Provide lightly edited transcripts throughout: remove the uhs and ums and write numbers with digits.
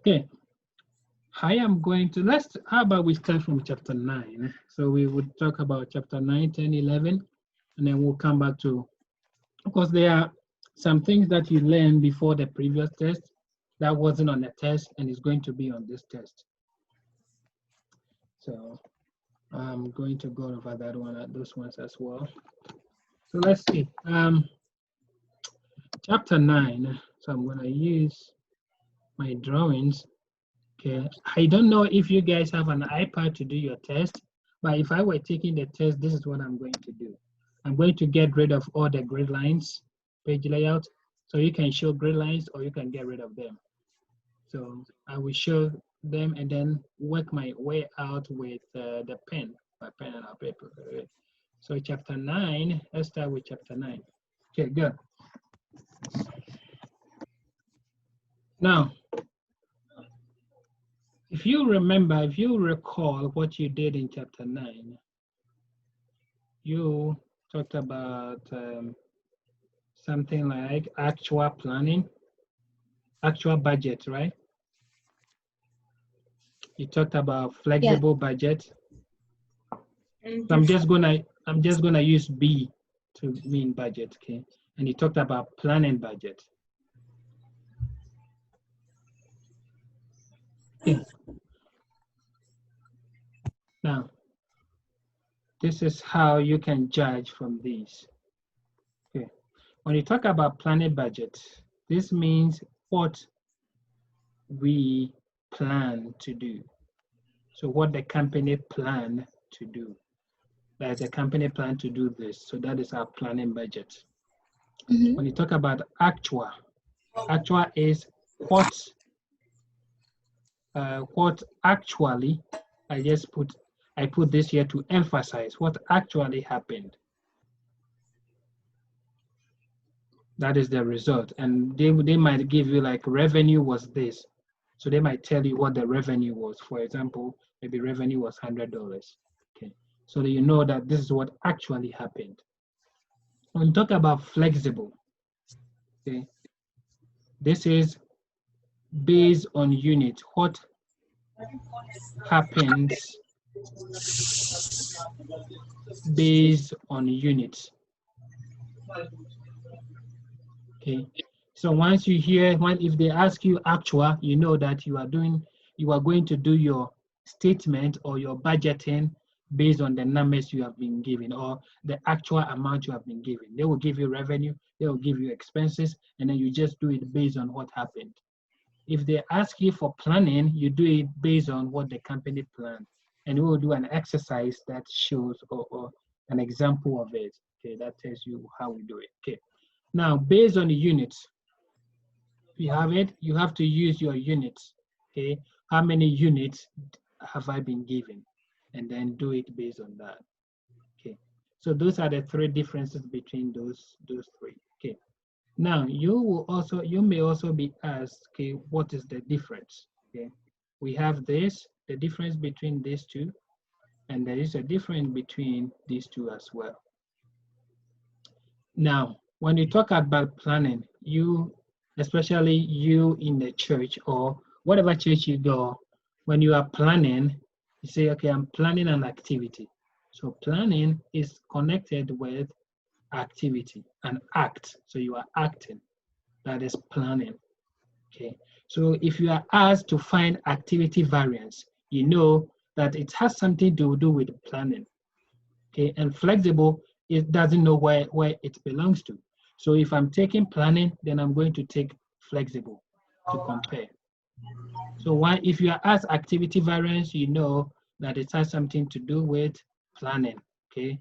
Okay, I am going to, how about we start from chapter 9? So we would talk about chapter 9, 10, 11, and then we'll come back to, of course, there are some things that you learned before the previous test that wasn't on the test and is going to be on this test. So I'm going to go over that one, those ones as well. So let's see. Chapter 9. So I'm going to use my drawings. Okay. I don't know if you guys have an iPad to do your test, but if I were taking the test, this is what I'm going to do. I'm going to get rid of all the grid lines, page layout, so you can show grid lines or you can get rid of them. So I will show them and then work my way out with the pen, my pen and our paper. So chapter 9, let's start with chapter 9. Okay, good. Now, if you remember, if you recall what you did in chapter 9, you talked about something like actual planning, actual budget, right? You talked about flexible budget. So I'm just gonna use B to mean budget, okay? And you talked about planning budget. Okay. Now, this is how you can judge from these. Okay. When you talk about planning budget, this means what we plan to do. So what the company planned to do. Like the company plan to do this. So that is our planning budget. Mm-hmm. When you talk about actual is what actually, I put this here to emphasize what actually happened. That is the result. And they might give you like revenue was this. So they might tell you what the revenue was. For example, maybe revenue was $100. Okay. So that you know that this is what actually happened. When you talk about flexible, okay, this is based on unit. What happens based on units? Okay. So once you hear, if they ask you actual, you know that you are going to do your statement or your budgeting based on the numbers you have been given or the actual amount you have been given. They will give you revenue, they will give you expenses, and then you just do it based on what happened. If they ask you for planning, you do it based on what the company planned. And we will do an exercise that shows or an example of it. Okay, that tells you how we do it. Okay. Now, based on the units, if you have it, you have to use your units. Okay, how many units have I been given? And then do it based on that. Okay, so those are the three differences between those three. Okay, now you may also be asked, okay, what is the difference? Okay, we have this, the difference between these two, and there is a difference between these two as well. Now, when you talk about planning, especially you in the church or whatever church you go, when you are planning, you say, okay, I'm planning an activity. So planning is connected with activity, an act. So you are acting. That is planning. Okay. So if you are asked to find activity variance, you know that it has something to do with planning. Okay. And flexible, it doesn't know where it belongs to. So if I'm taking planning, then I'm going to take flexible to compare. So if you are asked activity variance, you know that it has something to do with planning. Okay.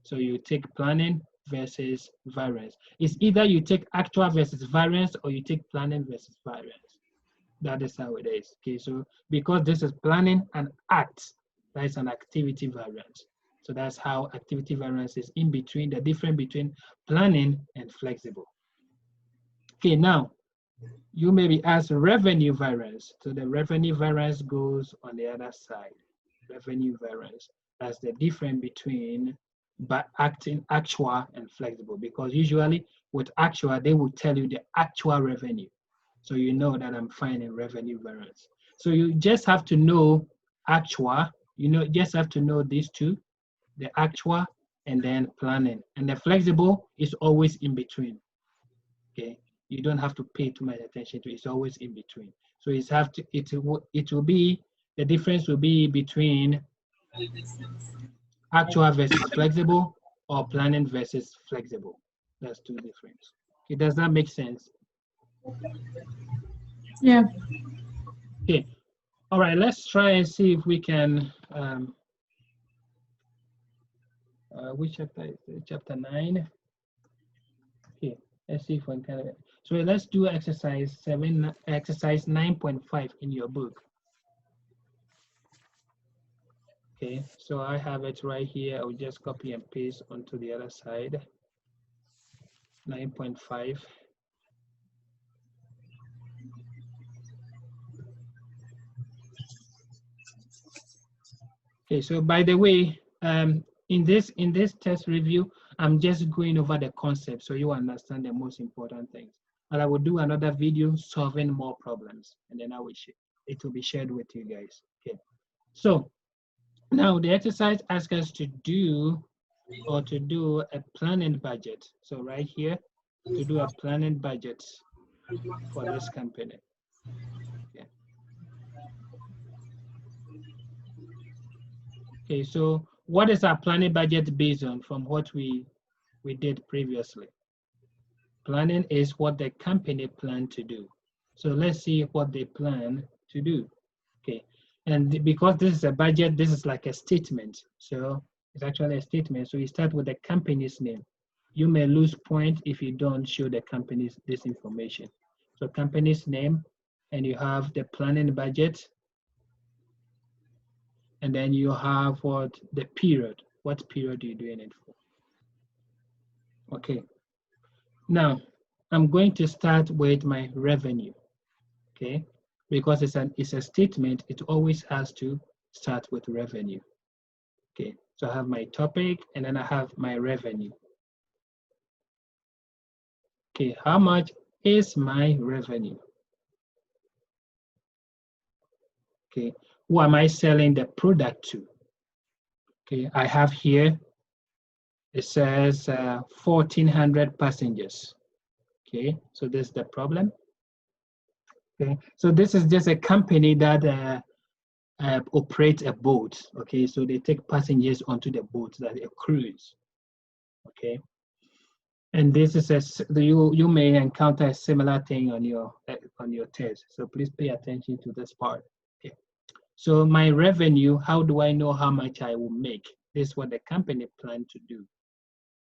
So you take planning versus variance. It's either you take actual versus variance or you take planning versus variance. That is how it is. Okay, so because this is planning and act, that is an activity variance. So that's how activity variance is in between, the difference between planning and flexible. Okay, now you may be asked revenue variance. So the revenue variance goes on the other side. Revenue variance. That's the difference between acting actual and flexible, because usually with actual, they will tell you the actual revenue. So you know that I'm finding revenue variance. So you just have to know actual, just have to know these two, the actual and then planning. And the flexible is always in between. Okay, you don't have to pay too much attention to it. It's always in between. So it will be, the difference will be between actual versus flexible or planning versus flexible. That's two difference. Okay, does that make sense? Yeah. Okay. All right, let's try and see if we can, which chapter is it? Chapter 9. Okay, let's see if we can. So let's do exercise 9.5 in your book. Okay, so I have it right here. I'll just copy and paste onto the other side. 9.5. Okay, so by the way, in this test review, I'm just going over the concept so you understand the most important things. And I will do another video solving more problems, and then it will be shared with you guys. Okay, so now the exercise asks us to do a planning budget. So right here, to do a planning budget for this company. Okay. Okay, so what is our planning budget based on from what we did previously? Planning is what the company planned to do. So let's see what they plan to do. Okay, and because this is a budget, this is like a statement. So it's actually a statement. So you start with the company's name. You may lose point if you don't show the company's this information. So company's name, and you have the planning budget, and then you have the period. What period are you doing it for? Okay. Now, I'm going to start with my revenue. Okay, because it's a statement, it always has to start with revenue. Okay, so I have my topic and then I have my revenue. Okay, how much is my revenue? Okay, who am I selling the product to? Okay, I have here, it says 1,400 passengers. Okay, so this is the problem. Okay, so this is just a company that operate a boat. Okay, so they take passengers onto the boat, that a cruise. Okay, and this is you may encounter a similar thing on your test. So please pay attention to this part. Okay, so my revenue, how do I know how much I will make? This is what the company planned to do.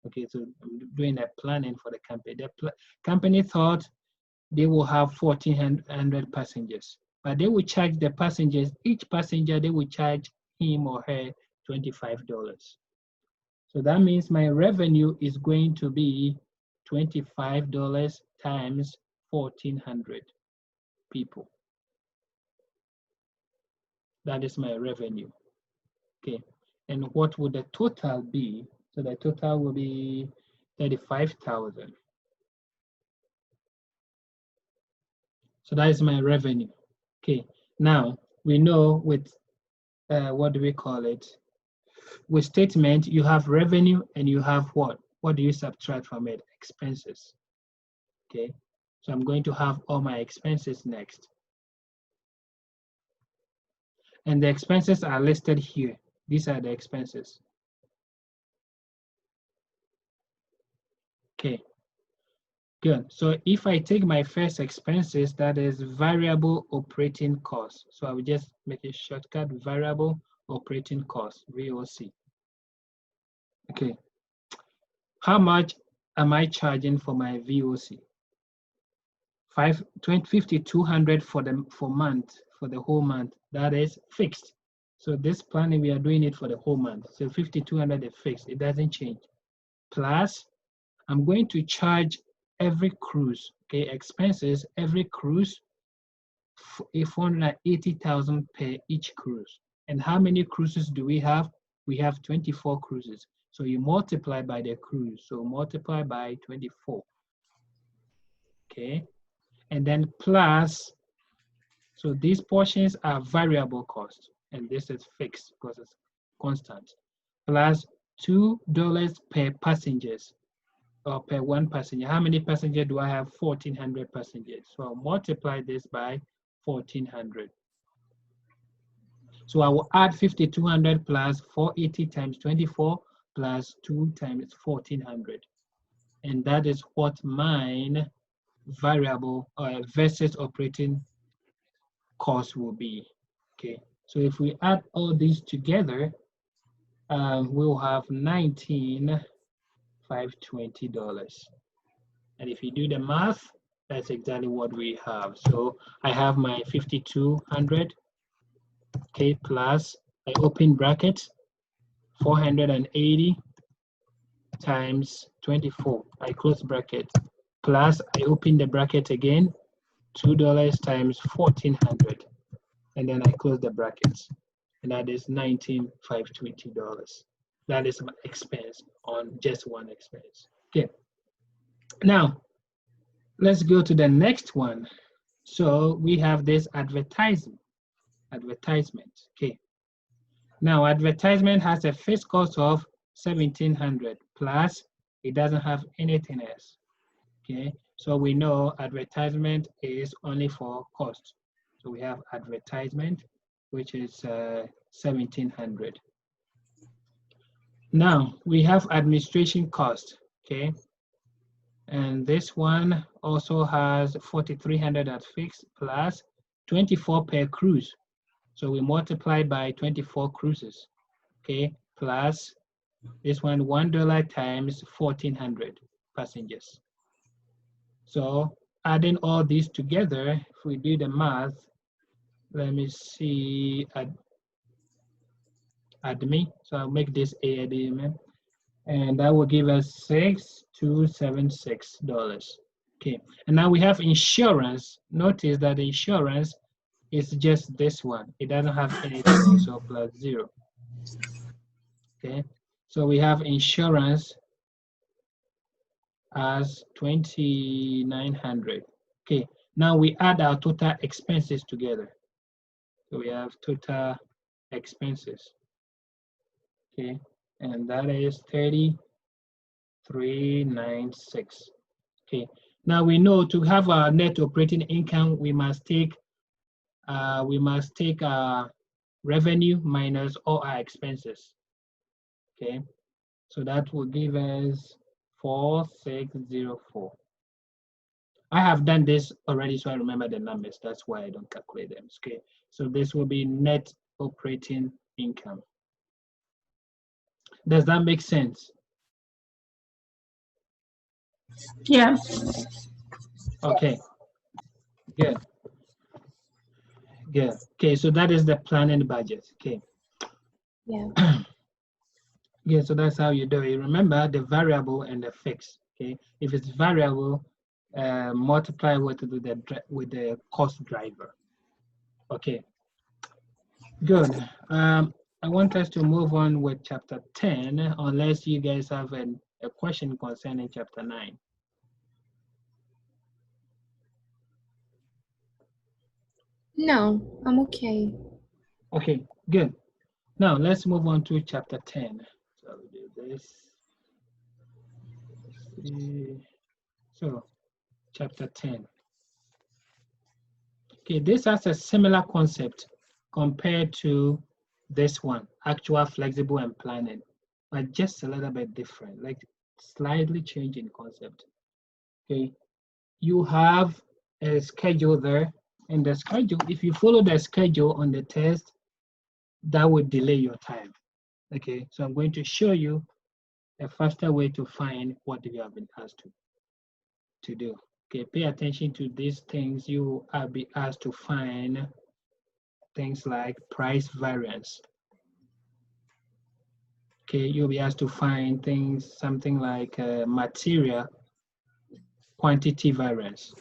Okay, so I'm doing a planning for the company. The company thought they will have 1,400 passengers, but they will charge the passengers, each passenger, they will charge him or her $25. So that means my revenue is going to be $25 times 1,400 people. That is my revenue. Okay, and what would the total be? So the total will be 35,000. So that is my revenue. Okay, now we know with what do we call it? With statement, you have revenue and you have what? What do you subtract from it? Expenses. Okay, so I'm going to have all my expenses next. And the expenses are listed here. These are the expenses. Okay, good. So if I take my first expenses, that is variable operating costs. So I will just make a shortcut, variable operating costs, VOC. Okay, how much am I charging for my VOC? 5,200 for the whole month. That is fixed. So this planning, we are doing it for the whole month. So 5,200 is fixed. It doesn't change. Plus, I'm going to charge every cruise, okay, expenses, every cruise, 480,000 per each cruise. And how many cruises do we have? We have 24 cruises. So you multiply by the cruise. So multiply by 24. Okay. and then plus, so these portions are variable cost, and this is fixed because it's constant, plus $2 per passengers or per one passenger. How many passengers do I have? 1,400 passengers. So I'll multiply this by 1,400. So I will add 5,200 plus 480 times 24 plus 2 times 1,400. And that is what mine variable versus operating cost will be. Okay, so if we add all these together, we'll have $19,520. And if you do the math, that's exactly what we have. So I have my 5,200, okay, plus I open bracket 480 times 24. I close bracket, plus I open the bracket again, $2 times 1,400, and then I close the brackets, and that is $19,520. That is my expense on just one expense. Okay. Now let's go to the next one. So we have this advertisement. Okay. Now advertisement has a fixed cost of 1,700 plus it doesn't have anything else. Okay, so we know advertisement is only for cost. So we have advertisement, which is 1,700. Now we have administration cost. Okay, and this one also has 4,300 at fixed plus 24 per cruise. So we multiply by 24 cruises. Okay, plus this one $1 times 1,400 passengers. So adding all these together, if we do the math, let me see, admin. So I'll make this admin, and that will give us $6,276. Okay, and now we have insurance. Notice that the insurance is just this one. It doesn't have anything also plus 0. Okay, so we have insurance as 2,900. Okay, now we add our total expenses together. So we have total expenses. Okay, and that is 3,396. Okay, now we know to have our net operating income, we must take revenue minus all our expenses. Okay, so that will give us 4,604. I have done this already, so I remember the numbers. That's why I don't calculate them. Okay, so this will be net operating income. Does that make sense? Yeah. Okay, good. Good. Okay, so that is the planning budget. Okay. Yeah. Yeah, so that's how you do it. Remember the variable and the fixed. Okay, if it's variable, multiply with the cost driver. Okay, good. I want us to move on with chapter 10, unless you guys have a question concerning chapter 9. No, I'm okay. Okay, good. Now let's move on to chapter 10. So I'll do this. Let's see. So chapter 10. Okay, this has a similar concept compared to this one, actual, flexible, and planning, but just a little bit different, like slightly changing concept. Okay, you have a schedule there, and the schedule, if you follow the schedule on the test, that would delay your time. Okay, so I'm going to show you a faster way to find what you have been asked to do. Okay, pay attention to these things. You will be asked to find things like price variance. Okay, you'll be asked to find things, something like material quantity variance.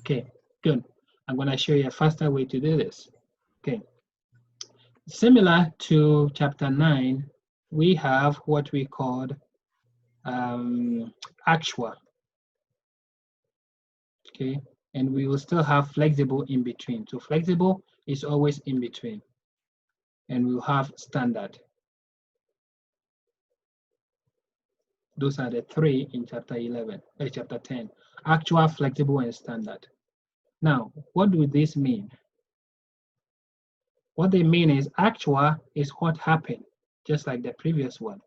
Okay, good. I'm going to show you a faster way to do this. Okay, similar to chapter 9, we have what we called actual. okay? And we will still have flexible in between. So flexible is always in between. And we'll have standard. Those are the three in chapter 10, actual, flexible, and standard. Now, what do this mean? What they mean is actual is what happened, just like the previous one.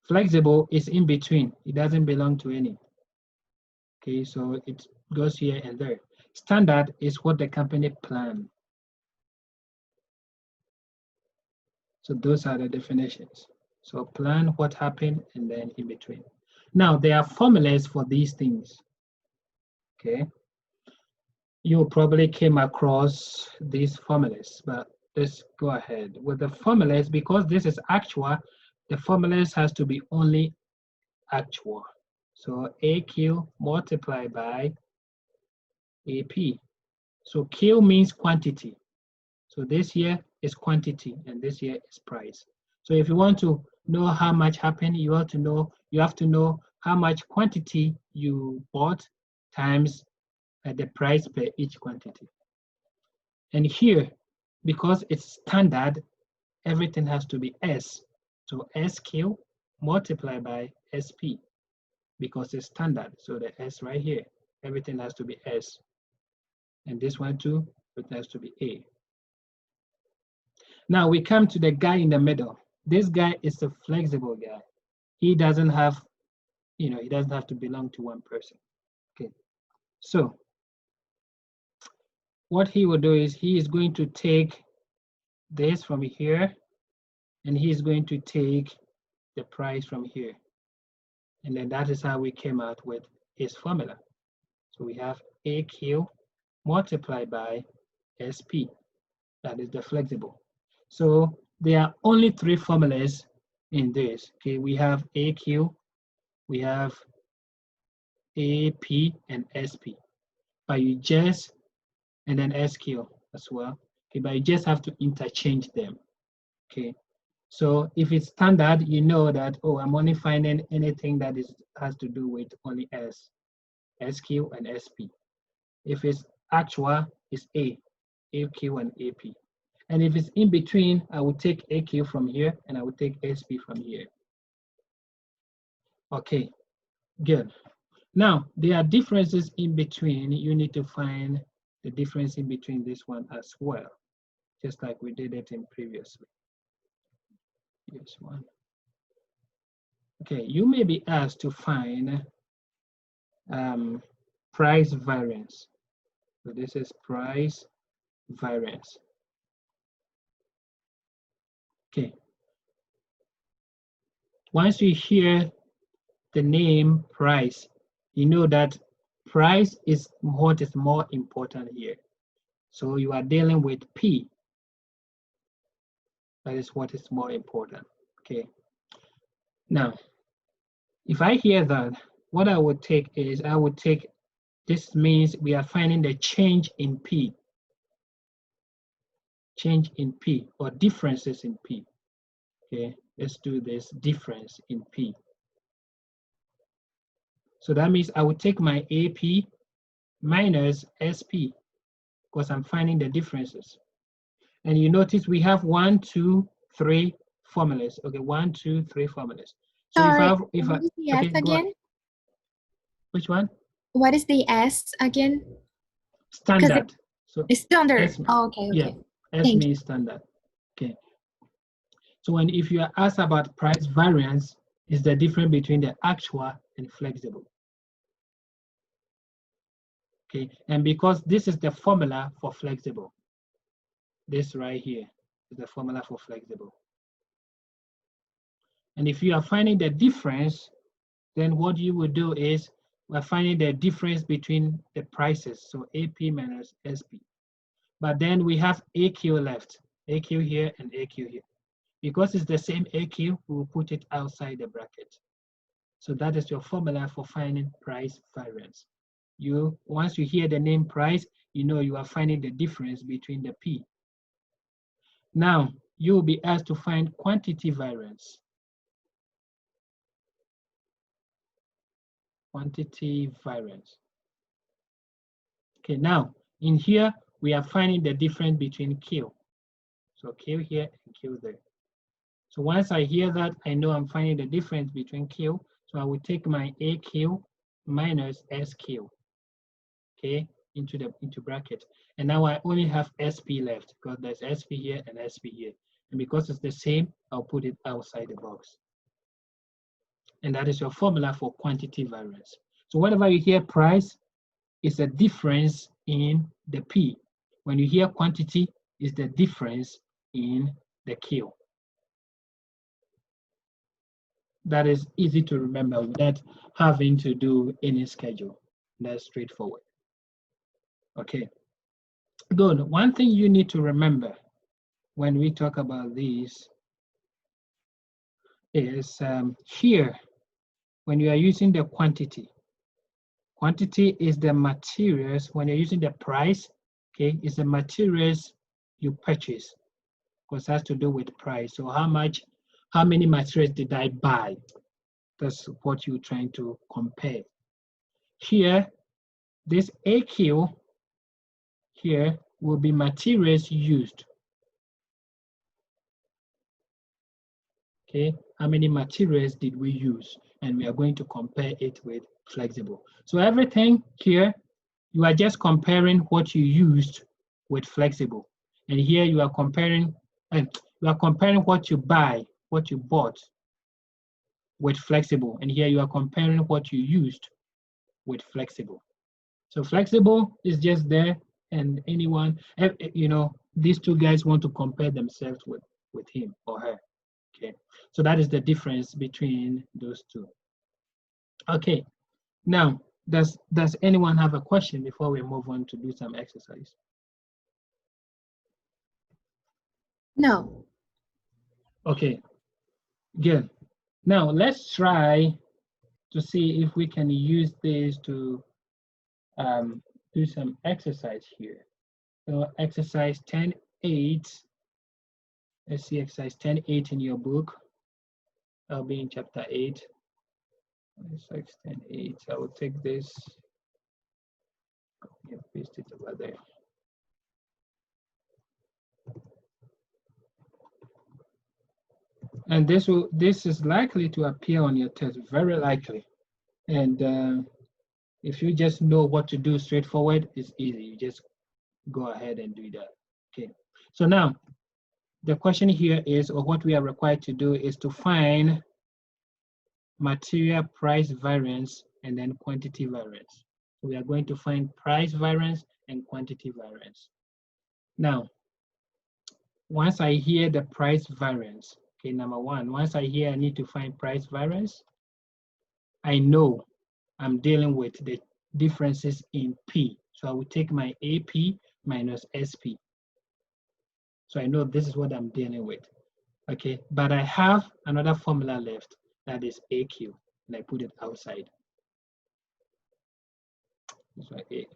Flexible is in between. It doesn't belong to any. Okay, so it goes here and there. Standard is what the company planned. So those are the definitions. So plan, what happened, and then in between. Now, there are formulas for these things. Okay. You probably came across these formulas, but let's go ahead with the formulas. Because this is actual, the formulas has to be only actual. So AQ multiplied by AP. So Q means quantity. So this here is quantity and this here is price. So if you want to know how much happened, you have to know how much quantity you bought times the price per each quantity. And here, because it's standard, everything has to be S. So SQ multiplied by SP because it's standard. So the S right here, everything has to be S. And this one too, it has to be A. Now we come to the guy in the middle. This guy is a flexible guy. He doesn't have, he doesn't have to belong to one person. Okay. So what he will do is he is going to take this from here and he's going to take the price from here. And then that is how we came out with his formula. So we have AQ multiplied by SP. That is the flexible. So there are only three formulas in this. Okay, we have AQ, we have AP, and SP. But you just, and then SQ as well. Okay, but you just have to interchange them. Okay, so if it's standard, you know that, oh, I'm only finding anything that has to do with only S, SQ, and SP. If it's actual, it's A, AQ, and AP. And if it's in between, I will take AQ from here and I will take SP from here. Okay, good. Now, there are differences in between. You need to find the difference in between this one as well, just like we did it in previously. This one. Okay, you may be asked to find price variance. So this is price variance. Okay. Once you hear the name price, you know that price is what is more important here. So you are dealing with P. That is what is more important. Okay. Now, if I hear that, what I would take is this means we are finding the change in P. Change in P or differences in P. Okay, let's do this difference in P. So that means I would take my AP minus SP because I'm finding the differences. And you notice we have 1, 2, 3 formulas. Okay, 1, 2, 3 formulas. So Sorry, what is the S okay, go again? on. Which one? What is the S again? Standard. So it's standard. S, Oh, okay, yeah, okay. S means standard. Okay. So if you are asked about price variance, is the difference between the actual and flexible. Okay, and because this is the formula for flexible, this right here is the formula for flexible. And if you are finding the difference, then what you would do is we're finding the difference between the prices, so AP minus SP. But then we have AQ left, AQ here and AQ here. Because it's the same AQ, we'll put it outside the bracket. So that is your formula for finding price variance. Once you hear the name price, you know you are finding the difference between the P. Now, you will be asked to find quantity variance. quantity variance. Okay, now in here, we are finding the difference between Q. So Q here and Q there. So once I hear that, I know I'm finding the difference between Q. So I will take my AQ minus SQ, okay, into bracket. And now I only have SP left because there's SP here and SP here. And because it's the same, I'll put it outside the box. And that is your formula for quantity variance. So whenever you hear price, it's a difference in the P. When you hear quantity, it's the difference in the Q. That is easy to remember without having to do any schedule. That's straightforward. Okay, good. One thing you need to remember when we talk about these is here, when you are using the quantity is the materials, when you're using the price, okay, it's the materials you purchase, because it has to do with price. So how many materials did I buy? That's what you're trying to compare. Here, this AQ here will be materials used. Okay, how many materials did we use? And we are going to compare it with flexible. So everything here, you are just comparing what you used with flexible. And here you are comparing, what you buy, what you bought with flexible. And here you are comparing what you used with flexible. So flexible is just there, and anyone, these two guys want to compare themselves with him or her. Okay, so that is the difference between those two. Okay, now does anyone have a question before we move on to do some exercise? No. Okay, good. Now let's try to see if we can use this to do some exercise here. So exercise 10.8. Let's see exercise 10.8 in your book. I'll be in chapter 8. Exercise 10.8. I will take this and paste it over there. And this is likely to appear on your test, very likely. And if you just know what to do straightforward, it's easy. You just go ahead and do that. Okay. So now the question here is, or what we are required to do is to find material price variance and then quantity variance. So we are going to find price variance and quantity variance. Now, once I hear the price variance, okay, number one, once I hear I need to find price variance, I know I'm dealing with the differences in P. So I will take my AP minus SP. So I know this is what I'm dealing with. Okay, but I have another formula left, that is AQ, and I put it outside. That's my A.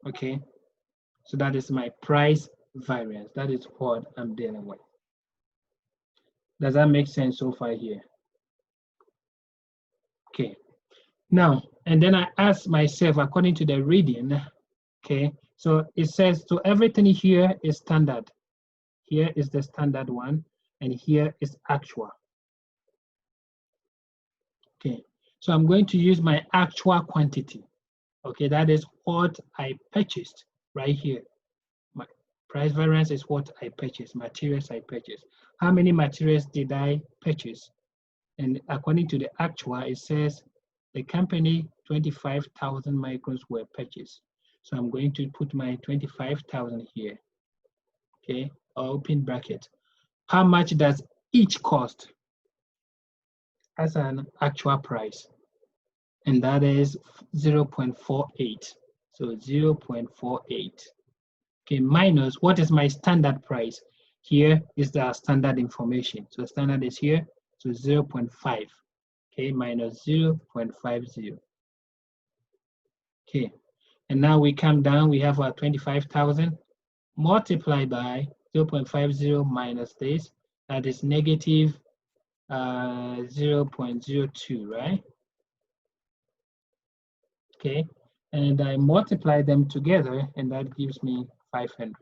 Okay, so that is my price variance. That is what I'm dealing with. Does that make sense so far here? Okay, now, and then I ask myself, according to the reading, okay, so it says, so everything here is standard. Here is the standard one, and here is actual. Okay, so I'm going to use my actual quantity. Okay, that is what I purchased right here. My price variance is what I purchased, materials I purchased. How many materials did I purchase? And according to the actual, it says the company 25,000 microns were purchased. So I'm going to put my 25,000 here. Okay, open bracket. How much does each cost as an actual price? And that is 0.48. So 0.48. Okay, minus what is my standard price? Here is the standard information. So standard is here, so 0.5. Okay, minus 0.50. Okay, and now we come down, we have our 25,000 multiplied by 0.50 minus this, that is negative 0.02, right? okay? And I multiply them together, and that gives me 500.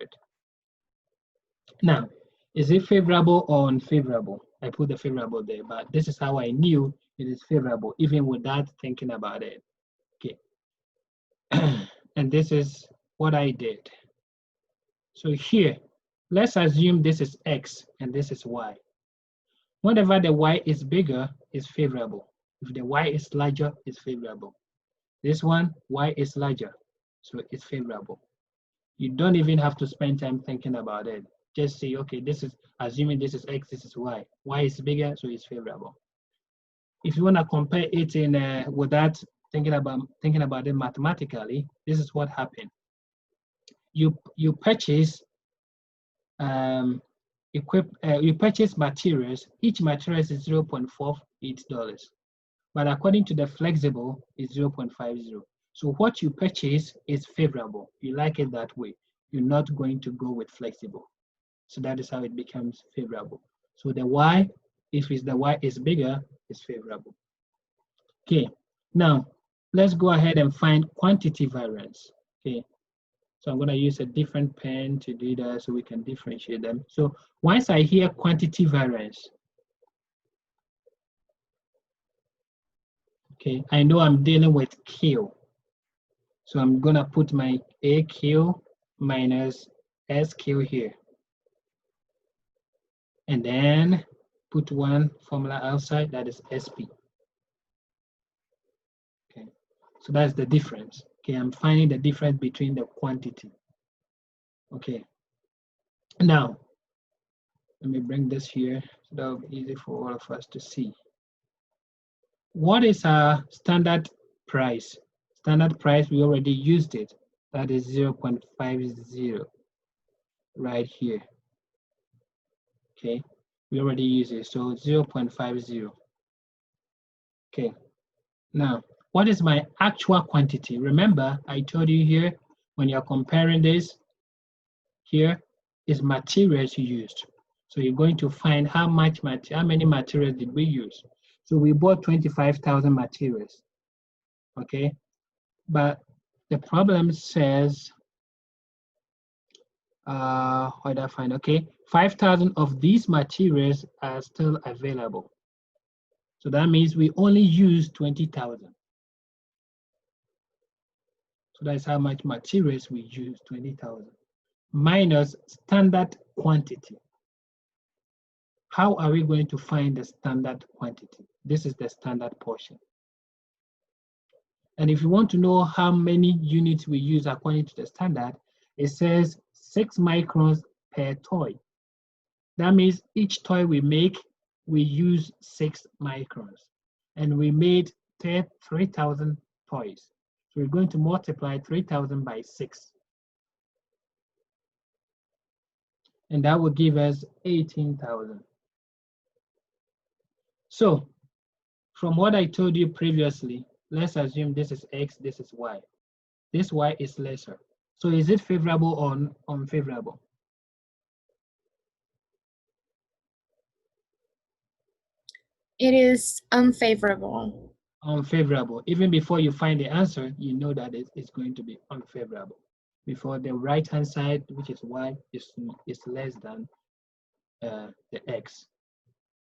Now, is it favorable or unfavorable? I put the favorable there, but this is how I knew it is favorable, even without thinking about it. Okay. And this is what I did. So here, let's assume this is X and this is Y. Whenever the Y is bigger, it's favorable. If the Y is larger, it's favorable. This one, Y is larger, so it's favorable. You don't even have to spend time thinking about it. Just say, okay, this is, assuming this is X, this is Y. Y is bigger, so it's favorable. If you want to compare it in without thinking about it mathematically, this is what happened. You purchase you purchase materials. Each material is $0.48, but according to the flexible, it's 0.50. So what you purchase is favorable. You like it that way. You're not going to go with flexible. So that is how it becomes favorable. So the Y, if it's the Y is bigger, is favorable. Okay, now let's go ahead and find quantity variance. Okay, so I'm going to use a different pen to do that so we can differentiate them. So once I hear quantity variance, okay, I know I'm dealing with Q. So I'm going to put my AQ minus SQ here. And then put one formula outside, that is SP. Okay, so that's the difference. Okay, I'm finding the difference between the quantity. Okay, now let me bring this here so that will be easy for all of us to see. What is our standard price? Standard price, we already used it. That is 0.50 right here. Okay, we already used it, so 0.50. Okay, now what is my actual quantity? Remember, I told you here, when you're comparing this, here is materials used. So you're going to find how many materials did we use. So we bought 25,000 materials, okay? But the problem says, what did I find? Okay, 5,000 of these materials are still available. So that means we only use 20,000. So that's how much materials we use, 20,000, minus standard quantity. How are we going to find the standard quantity? This is the standard portion. And if you want to know how many units we use according to the standard, it says 6 microns per toy. That means each toy we make, we use 6 microns. And we made 3,000 toys. So we're going to multiply 3,000 by 6. And that will give us 18,000. So from what I told you previously, let's assume this is X, this is Y. This Y is lesser. So is it favorable or unfavorable? It is unfavorable. Unfavorable. Even before you find the answer, you know that it's going to be unfavorable. Before the right-hand side, which is Y, is less than the X.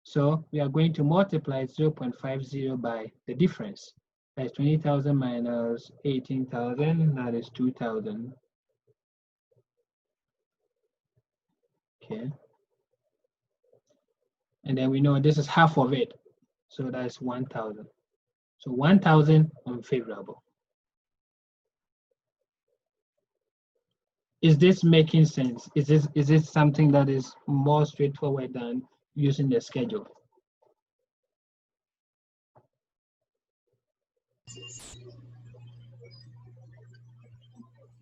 So we are going to multiply 0.50 by the difference. That's 20,000 minus 18,000, that is 2,000. Okay. And then we know this is half of it. So that's 1,000. So 1,000 unfavorable. Is this making sense? Is this something that is more straightforward than using the schedule?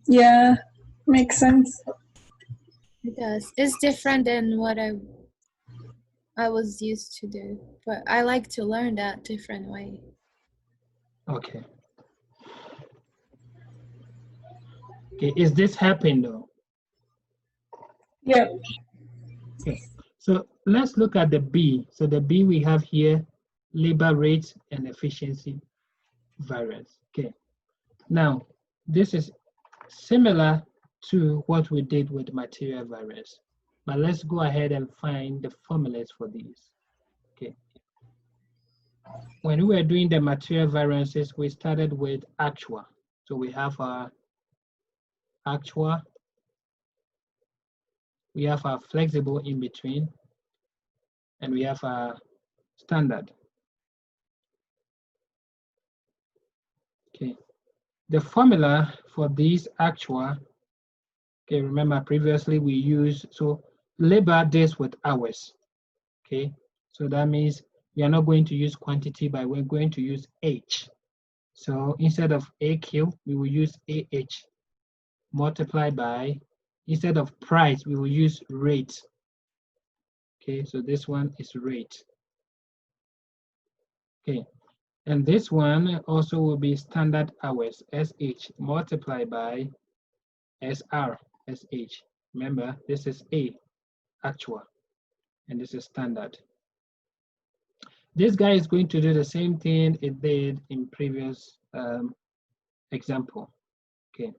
Yeah, makes sense. It does. It's different than what I was used to do, but I like to learn that different way. Okay. Okay, is this happening though? Yeah. Okay, so let's look at the B. So the B we have here, labor rates and efficiency variance. Okay, Now, this is similar to what we did with material variance, but let's go ahead and find the formulas for these. Okay. When we were doing the material variances, we started with actual. So we have our actual, we have our flexible in between, and we have our standard. Okay. The formula for these actual, okay, remember previously we used, so labor this with hours. Okay, so that means we are not going to use quantity, but we're going to use H. So instead of AQ, we will use AH multiplied by, instead of price, we will use rate. Okay, so this one is rate. Okay, and this one also will be standard hours, SH, multiplied by SR, SH. Remember, this is A, actual, and this is standard. This guy is going to do the same thing it did in previous example. Okay,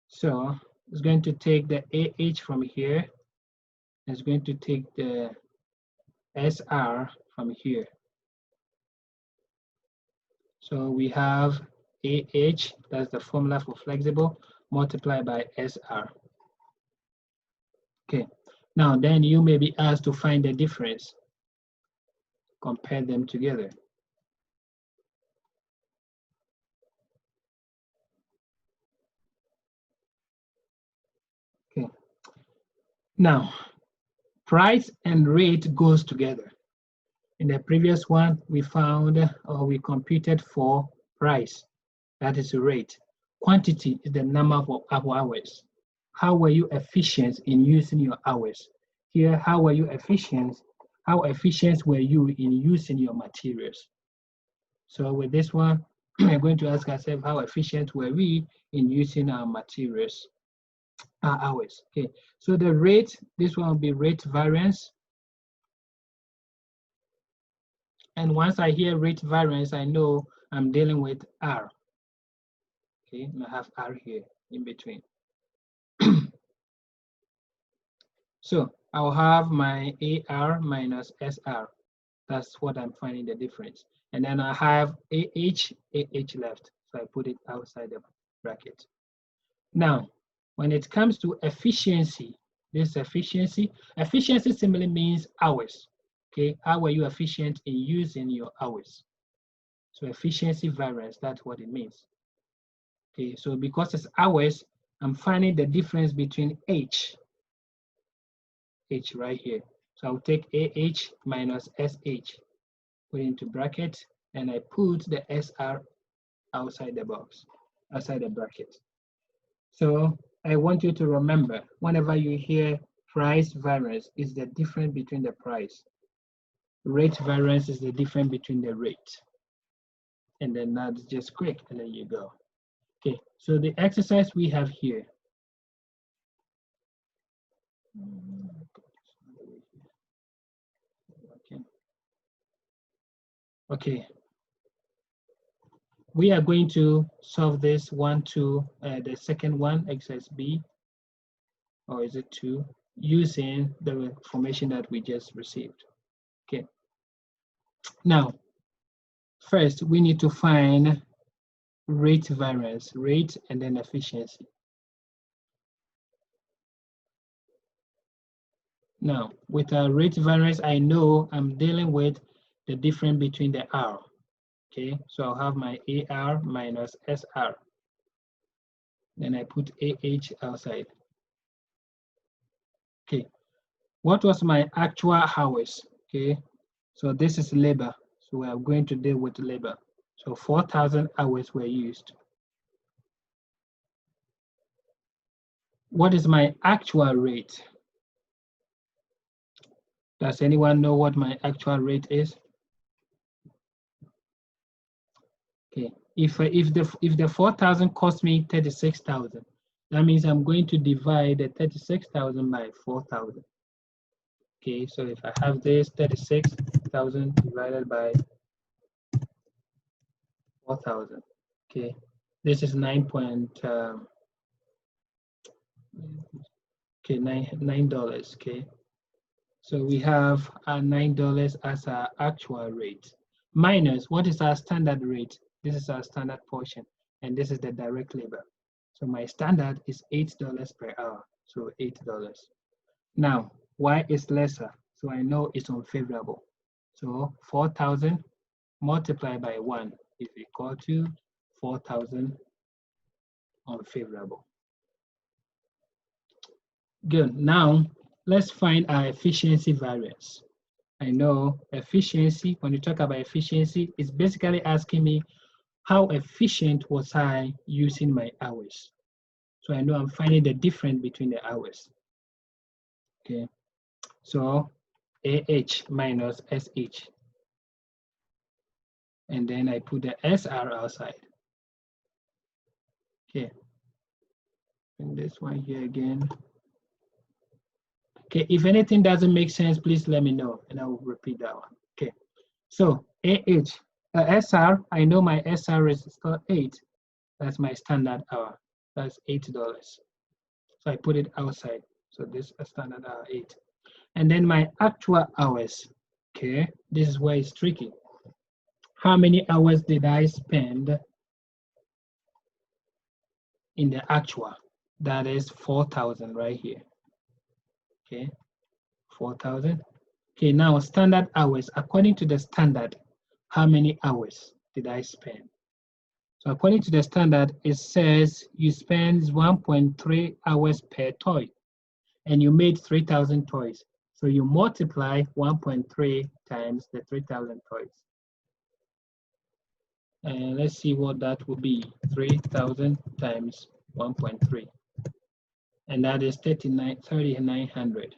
so it's going to take the AH from here. It's going to take the SR from here. So we have AH, that's the formula for flexible, multiplied by SR. Okay, now then you may be asked to find the difference. Compare them together. Okay, now price and rate goes together. In the previous one, we found or we computed for price, that is the rate. Quantity is the number of hours. How were you efficient in using your hours? Here, how were you efficient? How efficient were you in using your materials? So with this one, we're going to ask ourselves, how efficient were we in using our materials, our hours? Okay, so the rate, this one will be rate variance. And once I hear rate variance, I know I'm dealing with R. Okay, and I have R here in between. So I'll have my AR minus SR. That's what I'm finding the difference. And then I have AH left. So I put it outside the bracket. Now, when it comes to efficiency, this efficiency simply means hours. Okay, how are you efficient in using your hours? So efficiency variance, that's what it means. Okay, so because it's hours, I'm finding the difference between H right here. So I'll take AH minus SH, put into bracket, and I put the SR outside the box, outside the bracket. So I want you to remember, whenever you hear price variance, is the difference between the price. Rate variance is the difference between the rate. And then that's just quick, and there you go. Okay, so the exercise we have here. Okay. We are going to solve this 1, 2, the second one, exercise B, or is it 2, using the information that we just received. Okay. Now, first we need to find rate variance, rate and then efficiency. Now, with a rate variance, I know I'm dealing with the difference between the R. Okay, so I'll have my AR minus SR. Then I put AH outside. Okay, what was my actual hours? Okay, so this is labor. So we are going to deal with labor. So 4,000 hours were used. What is my actual rate? Does anyone know what my actual rate is? Okay, if the 4,000 cost me 36,000, that means I'm going to divide the 36,000 by 4,000. Okay, so if I have this 36,000 divided by 4,000, okay, This is $9. Okay. So we have our $9 as our actual rate. Minus, what is our standard rate? This is our standard portion, and this is the direct labor. So my standard is $8 per hour, so $8. Now, why is lesser? So I know it's unfavorable. So 4,000 multiplied by 1 is equal to 4,000 unfavorable. Good. Now, let's find our efficiency variance. I know efficiency, when you talk about efficiency, it's basically asking me how efficient was I using my hours. So I know I'm finding the difference between the hours. Okay. So AH minus SH. And then I put the SR outside. Okay. And this one here again. Okay, if anything doesn't make sense, please let me know and I will repeat that one. Okay, so SR, I know my SR is still 8. That's my standard hour. That's $8. So I put it outside. So this is standard hour 8. And then my actual hours. Okay, this is where it's tricky. How many hours did I spend in the actual? That is 4,000 right here. Okay, 4,000. Okay, now standard hours. According to the standard, how many hours did I spend? So according to the standard, it says you spend 1.3 hours per toy, and you made 3,000 toys. So you multiply 1.3 times the 3,000 toys. And let's see what that will be. 3,000 times 1.3. And that is 3,900.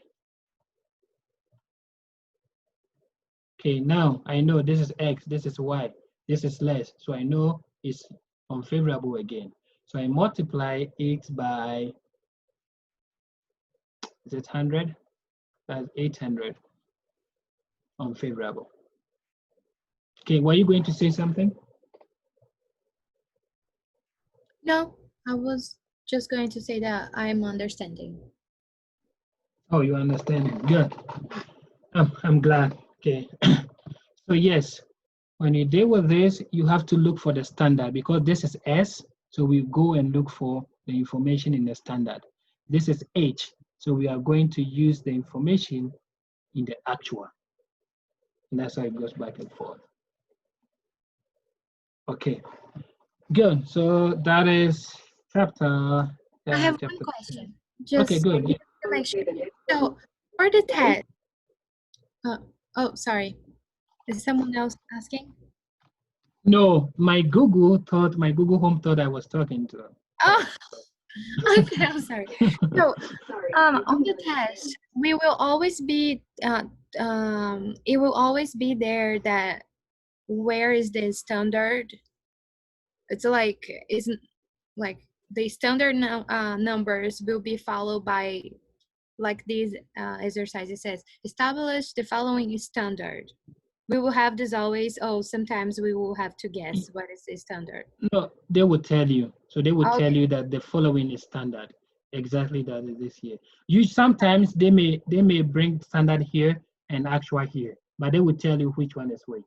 Okay, now I know this is X, this is Y, this is less. So I know it's unfavorable again. So I multiply it by, is it 100? That's 800 unfavorable. Okay, were you going to say something? No, I was just going to say that I'm understanding. Oh, you understand. Good. I'm glad. Okay. So yes, when you deal with this, you have to look for the standard because this is S. So we go and look for the information in the standard. This is H. So we are going to use the information in the actual. And that's how it goes back and forth. Okay. Good. So that is chapter. I have chapter one question. 10. Okay, Just good. to make sure. So for the test, oh, sorry. Is someone else asking? No, my Google Home thought I was talking to them. Oh, okay, I'm sorry. So, on the test, we will always be, it will always be there that where is the standard? It's like, isn't like the standard numbers will be followed by like these exercises says, establish the following standard. We will have this always, sometimes we will have to guess what is the standard. No, they will tell you. So they will Okay. tell you that the following is standard. Exactly that is this here. You sometimes they may bring standard here and actual here, but they will tell you which one is which.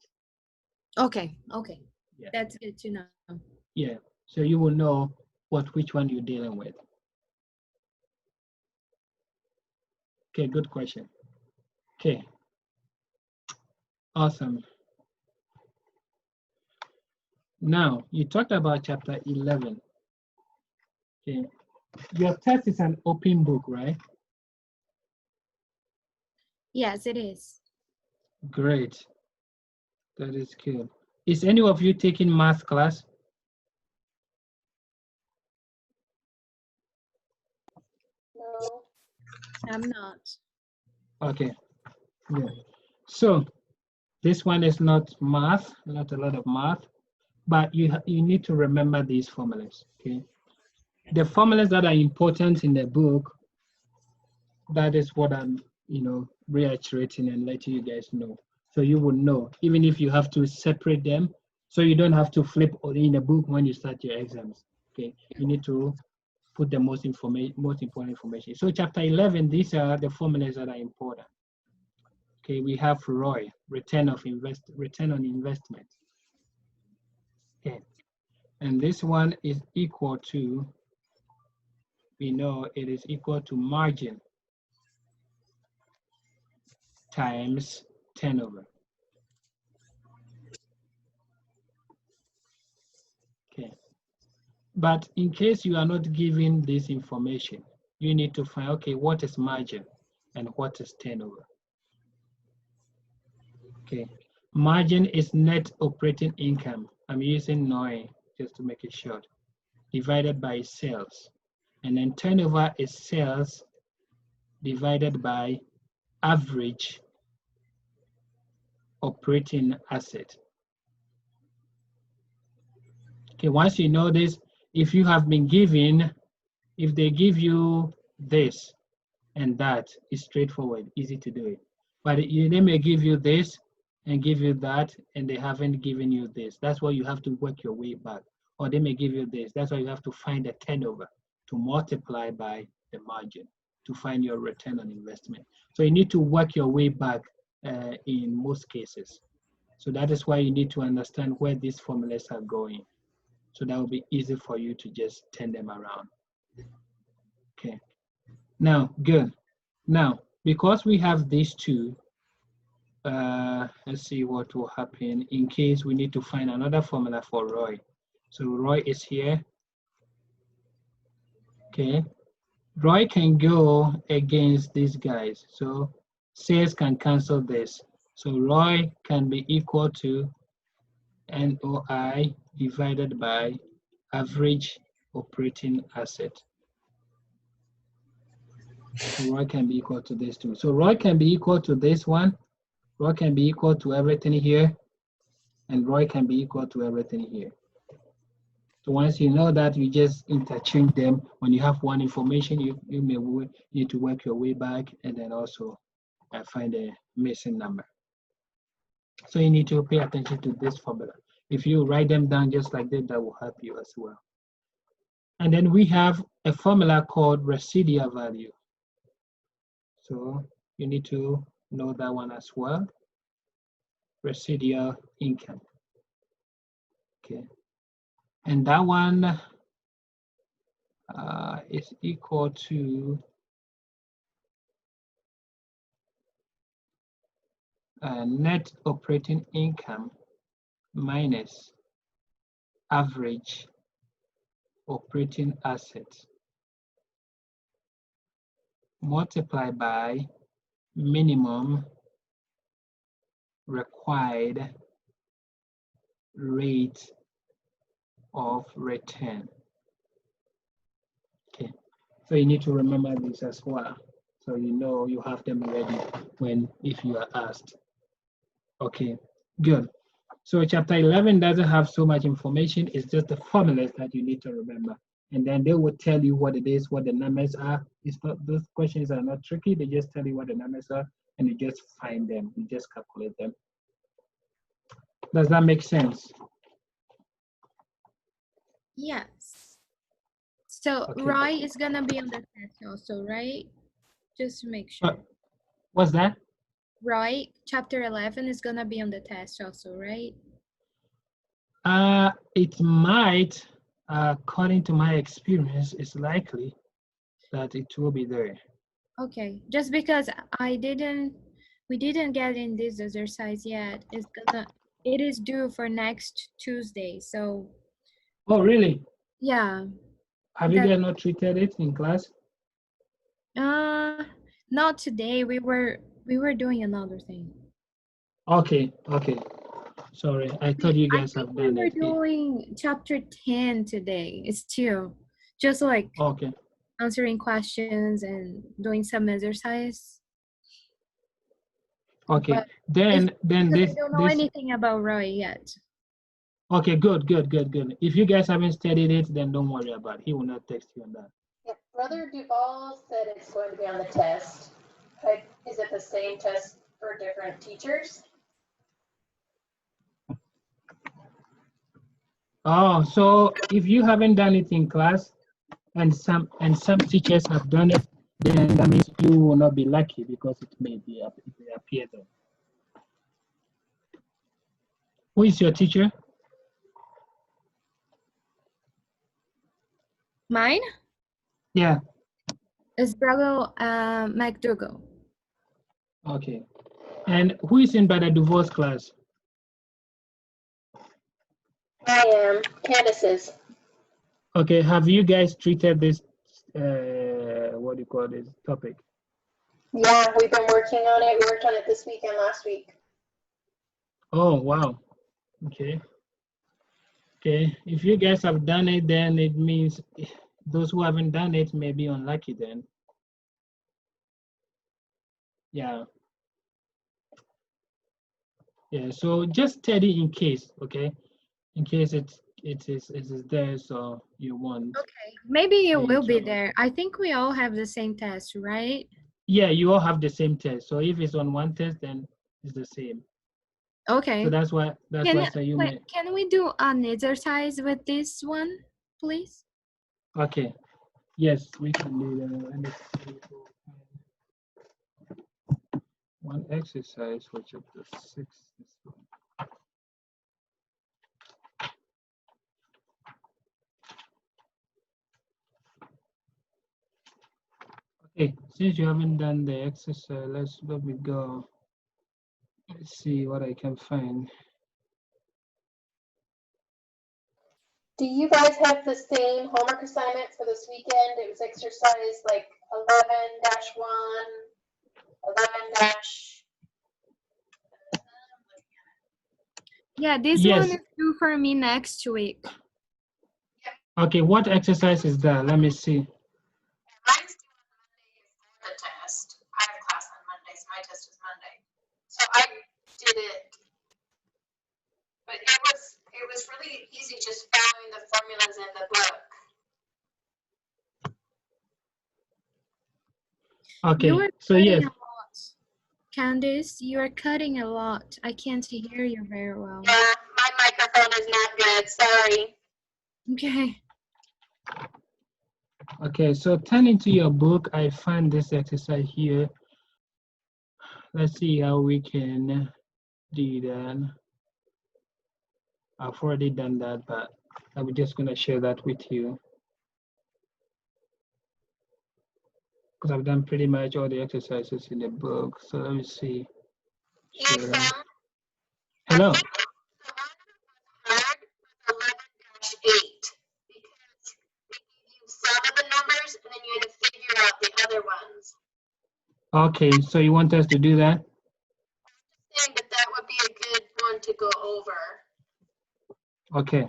Okay. Yeah. That's good to know. Yeah. So you will know which one you're dealing with. Okay, good question. Okay. Awesome. Now, you talked about chapter 11. Okay. Your test is an open book, right? Yes, it is. Great. That is good. Is any of you taking math class? No, I'm not. Okay. Yeah. So this one is not math, not a lot of math, but you need to remember these formulas. Okay. The formulas that are important in the book, that is what I'm reiterating and letting you guys know. So you will know, even if you have to separate them, So you don't have to flip in a book when you start your exams. Okay, you need to put the most important information. So chapter 11, these are the formulas that are important. Okay, we have ROI, return on investment. Okay, and this one is equal to, we know it is equal to margin times turnover. Okay, but in case you are not given this information, you need to find, okay, what is margin and what is turnover? Okay, margin is net operating income. I'm using NOI just to make it short, divided by sales. And then turnover is sales divided by average operating asset. Okay, once you know this, if you have been given, if they give you this and that, it's straightforward, easy to do it. But they may give you this and give you that, and they haven't given you this. That's why you have to work your way back. Or they may give you this. That's why you have to find the turnover to multiply by the margin to find your return on investment. So you need to work your way back in most cases. So that is why you need to understand where these formulas are going. So that will be easy for you to just turn them around. Okay. Now, good. Now, because we have these two, let's see what will happen in case we need to find another formula for ROI. So ROI is here. Okay. ROI can go against these guys. So sales can cancel this. So ROI can be equal to NOI divided by average operating asset. So ROI can be equal to this too. So ROI can be equal to this one. ROI can be equal to everything here. And ROI can be equal to everything here. So once you know that, you just interchange them. When you have one information, you may need to work your way back and then also find a missing number. So you need to pay attention to this formula. If you write them down just like that, that will help you as well. And then we have a formula called residual value. So you need to know that one as well. Residual income. Okay. And that one is equal to net operating income minus average operating assets multiplied by minimum required rate of return. Okay, so you need to remember this as well. So you know you have them ready if you are asked. Okay, good. So chapter 11 doesn't have so much information. It's just the formulas that you need to remember. And then they will tell you what it is, what the numbers are. It's not, those questions are not tricky. They just tell you what the numbers are and you just find them. You just calculate them. Does that make sense? Yes. So Okay. ROI is gonna be on the test also, right? Just to make sure. What's that? ROI chapter 11 is gonna be on the test also, right? It might, according to my experience, it's likely that it will be there. Okay, just because we didn't get in this exercise yet. It is due for next Tuesday. So Oh, really? yeah. Have you guys not treated it in class? Not today. We were doing another thing. Okay, okay. Sorry, I thought you guys have done it. We were doing chapter 10 today. It's still just like Okay. answering questions and doing some exercise. Okay. But Then I don't know anything about Roy yet. Okay, good. If you guys haven't studied it, then don't worry about it. He will not text you on that. Yeah, Brother Duval said it's going to be on the test. But is it the same test for different teachers? Oh, so if you haven't done it in class and some teachers have done it, then that means you will not be lucky because it may appear there. Who is your teacher? Mine Yeah. is Bravo McDougall. Okay. And who is in Brother Duval's class? I am. Candace's. Okay. Have you guys treated this, what do you call this topic? Yeah, we've been working on it. We worked on it this week and last week. Oh, wow. Okay. Okay. If you guys have done it, then it means those who haven't done it may be unlucky then. Yeah. Yeah. So just study in case, okay? In case it is there, so you want. Okay, maybe it you will be to- there. I think we all have the same test, right? Yeah, you all have the same test. So if it's on one test, then it's the same. Okay. So that's why I say you may. Can we do an exercise with this one, please? Okay. Yes, we can do that. Let me see. One exercise for chapter 6. This one. Okay, since you haven't done the exercise, let me go. Let's see what I can find. Do you guys have the same homework assignment for this weekend? It was exercise like 11-1, 11 Yeah, this Yes. one is due for me next week. Okay, what exercise is that? Let me see. Mine's due on Monday for the test. I have class on Monday, so my test is Monday. So I did it, but it was really easy just following the formulas in the book. Okay, You are so cutting yes. a lot. Candice, you are cutting a lot. I can't hear you very well. Yeah, my microphone is not good. Sorry. Okay. Okay, so turn into your book. I find this exercise here. Let's see how we can do that. I've already done that, but I'm just going to share that with you. Because I've done pretty much all the exercises in the book. So let me see. Share that. Hello. The one hard was 11-8 because they gave you some of the numbers and then you had to figure out the other ones. Okay, so you want us to do that? I think that would be a good one to go over. Okay.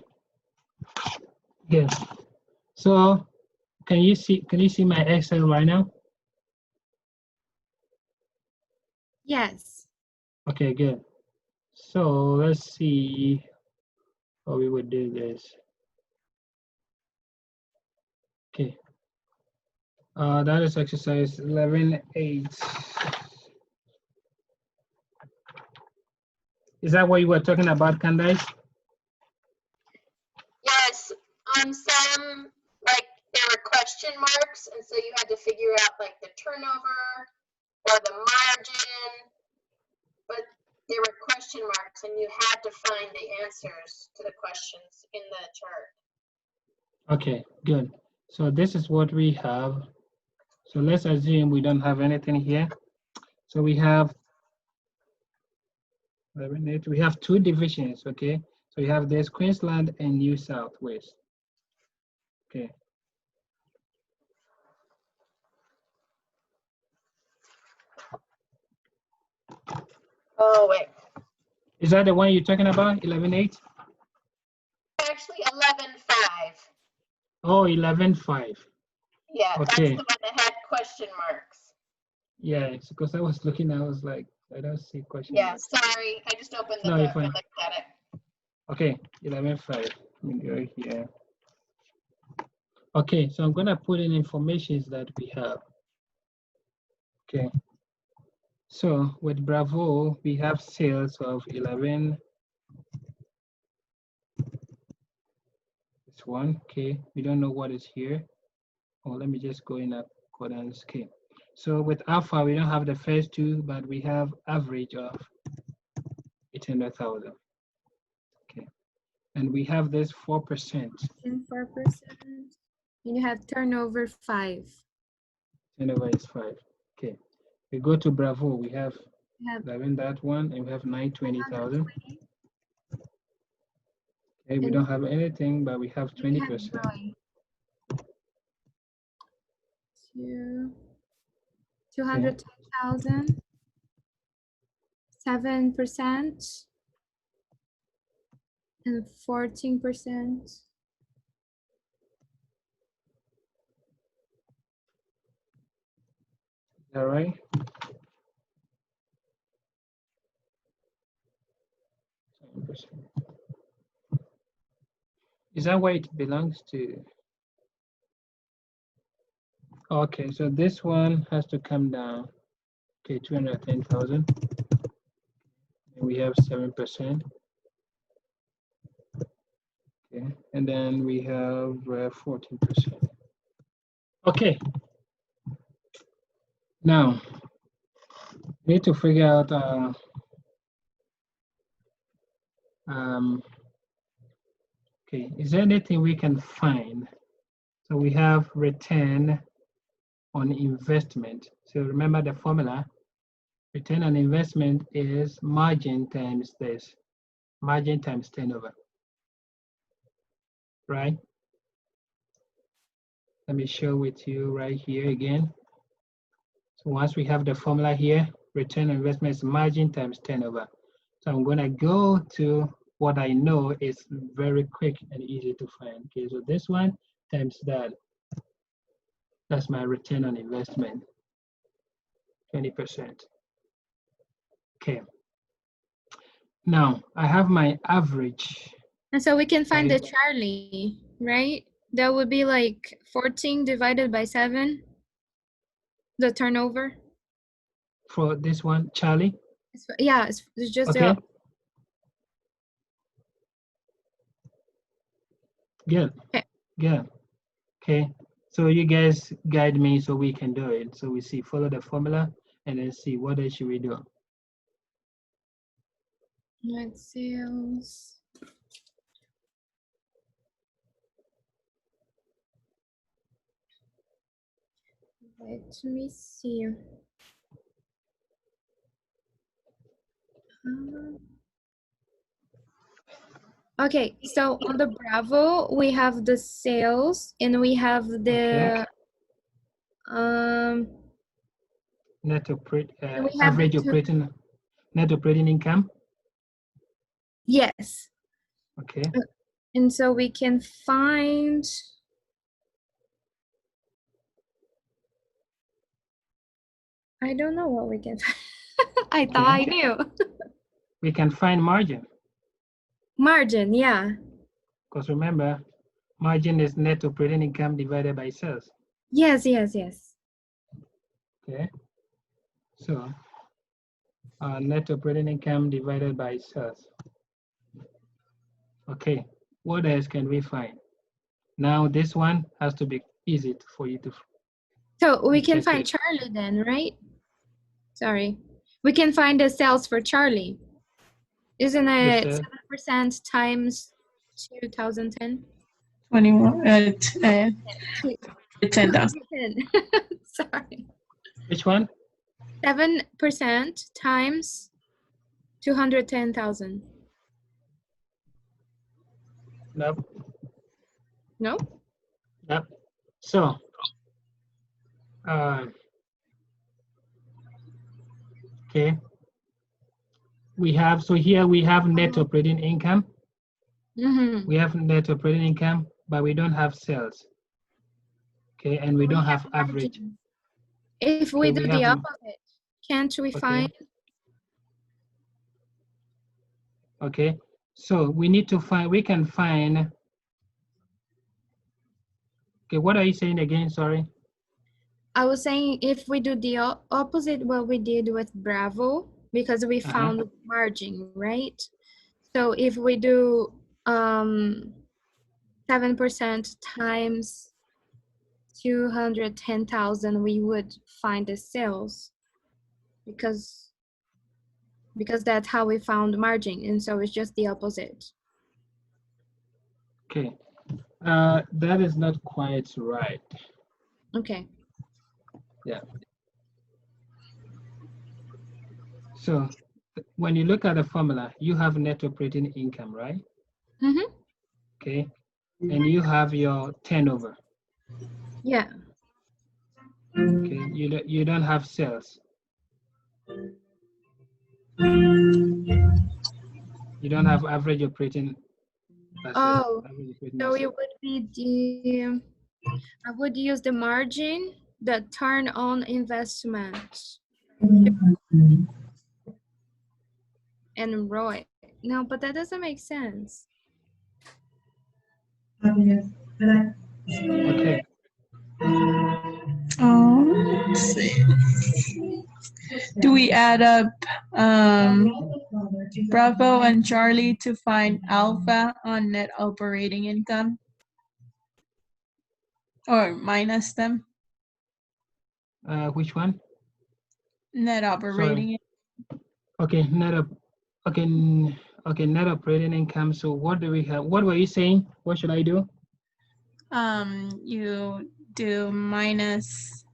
Good. So can you see my Excel right now? Yes. Okay, good. So let's see how we would do this. Okay. That is exercise 11-8. Is that what you were talking about, Candice? Yes, on some, like, there were question marks, and so you had to figure out, like, the turnover or the margin, but there were question marks, and you had to find the answers to the questions in the chart. Okay, good. So this is what we have. So let's assume we don't have anything here. So we have 11-8. We have two divisions, okay? So we have this Queensland and New South Wales. Okay. Oh, wait. Is that the one you're talking about, 11-8? Actually, 11-5. Oh, 11-5. Yeah, Okay. that's the one that had question marks. Yeah, it's because I was looking, I was like, I don't see question Yeah, marks. sorry, I just opened the No, book you're fine. and looked at it. Okay, 11-5. Let me go here. Okay, so I'm gonna put in information that we have. Okay. So with Bravo, we have sales of 11. one. Okay, we don't know what is here. Or let me just go in accordance. Okay, so with alpha, we don't have the first two, but we have average of 800,000. Okay, and we have this 4%. 4%. And you have turnover 5. Turnover is 5. Okay, we go to Bravo. We have You have 11 that one, and we have 920,000. 120. Okay, we And don't have anything, but we have you have 20%. Roy. 210,000. 7% and 14%. All right. Is that where it belongs to? Okay, so this one has to come down. Okay, 210,000. And we have 7%. Okay, and then we have 14%. Okay. Now, we need to figure out okay, is there anything we can find? So we have return on investment. So remember the formula, return on investment is margin times this, margin times turnover, right? Let me show with you right here again. So once we have the formula here, return on investment is margin times turnover. So I'm gonna go to what I know is very quick and easy to find. Okay, so this one times that, that's my return on investment, 20%. Okay. Now I have my average. And so we can find Right. the Charlie, right? That would be like 14 divided by 7, the turnover. For this one, Charlie. Yeah, it's just Okay. Good. Okay. Good. Okay. So you guys guide me so we can do it. So we see, follow the formula and then see what else should we do. Net sales. Let me see. Okay, so on the Bravo, we have the sales and we have the Net we have average the two, operating, net operating income. yes. Okay. And so we can find I don't know what we can find. I thought I knew. We can find margin, Margin, yeah. because remember, margin is net operating income divided by sales. Yes, yes, yes. Okay. So net operating income divided by sales. Okay. What else can we find? Now this one has to be easy for you to. So we can Just find wait. Charlie then, right? Sorry. We can find the sales for Charlie. Isn't it 7% times 2010? 21. 10,000. Sorry. Which one? 7% times 210,000. Nope. No? Yep. So, okay. We have, so here we have net operating income. Mm-hmm. We have net operating income, but we don't have sales. Okay, and we don't have average. Margin. If we Okay, do the opposite, can't we find? Okay, so we need to find, we can find. Okay, what are you saying again? Sorry. I was saying if we do the opposite what we did with Bravo, because we found margin, right? So if we do 7% times 210,000, we would find the sales because that's how we found margin, and so it's just the opposite. Okay. That is not quite right. Okay. Yeah. So when you look at the formula, you have net operating income, right? Mm-hmm. Okay. And you have your turnover. Yeah. Okay. You don't have sales. You don't have average operating assets. Oh, Average operating so it assets. would be the, I would use the margin, the turn on investment, and ROI. No, but that doesn't make sense. Okay. Let's see. Do we add up Bravo and Charlie to find alpha on net operating income? Or minus them? Which one? Net operating. Okay. Okay. Net operating income. So what do we have? What were you saying? What should I do? You do minus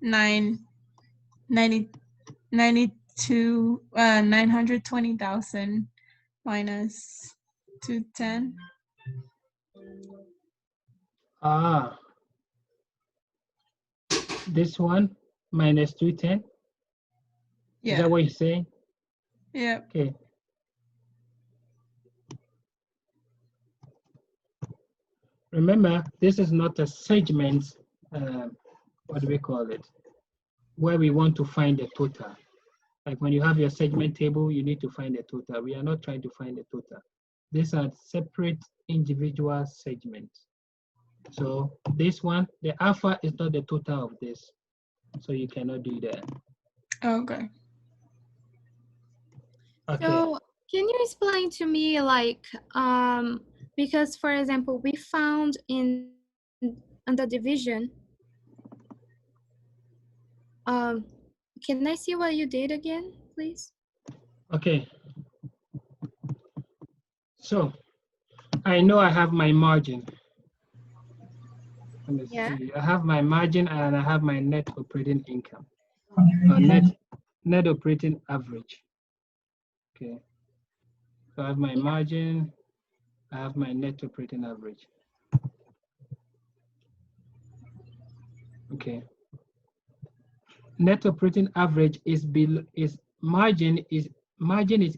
920,000 minus 210. Ah, this one minus 210. Is Yeah. that what you're saying? Yeah. Okay. Remember, this is not a segment, what do we call it? Where we want to find the total. Like when you have your segment table, you need to find the total. We are not trying to find the total. These are separate individual segments. So this one, the alpha is not the total of this. So you cannot do that. Okay. Okay. So can you explain to me, like, because for example, we found in the division, can I see what you did again, please? Okay. So I know I have my margin. Let me see. I have my margin and I have my net operating income. Or net operating average. Okay. So I have my margin, I have my net operating average. Okay. Net operating average is margin is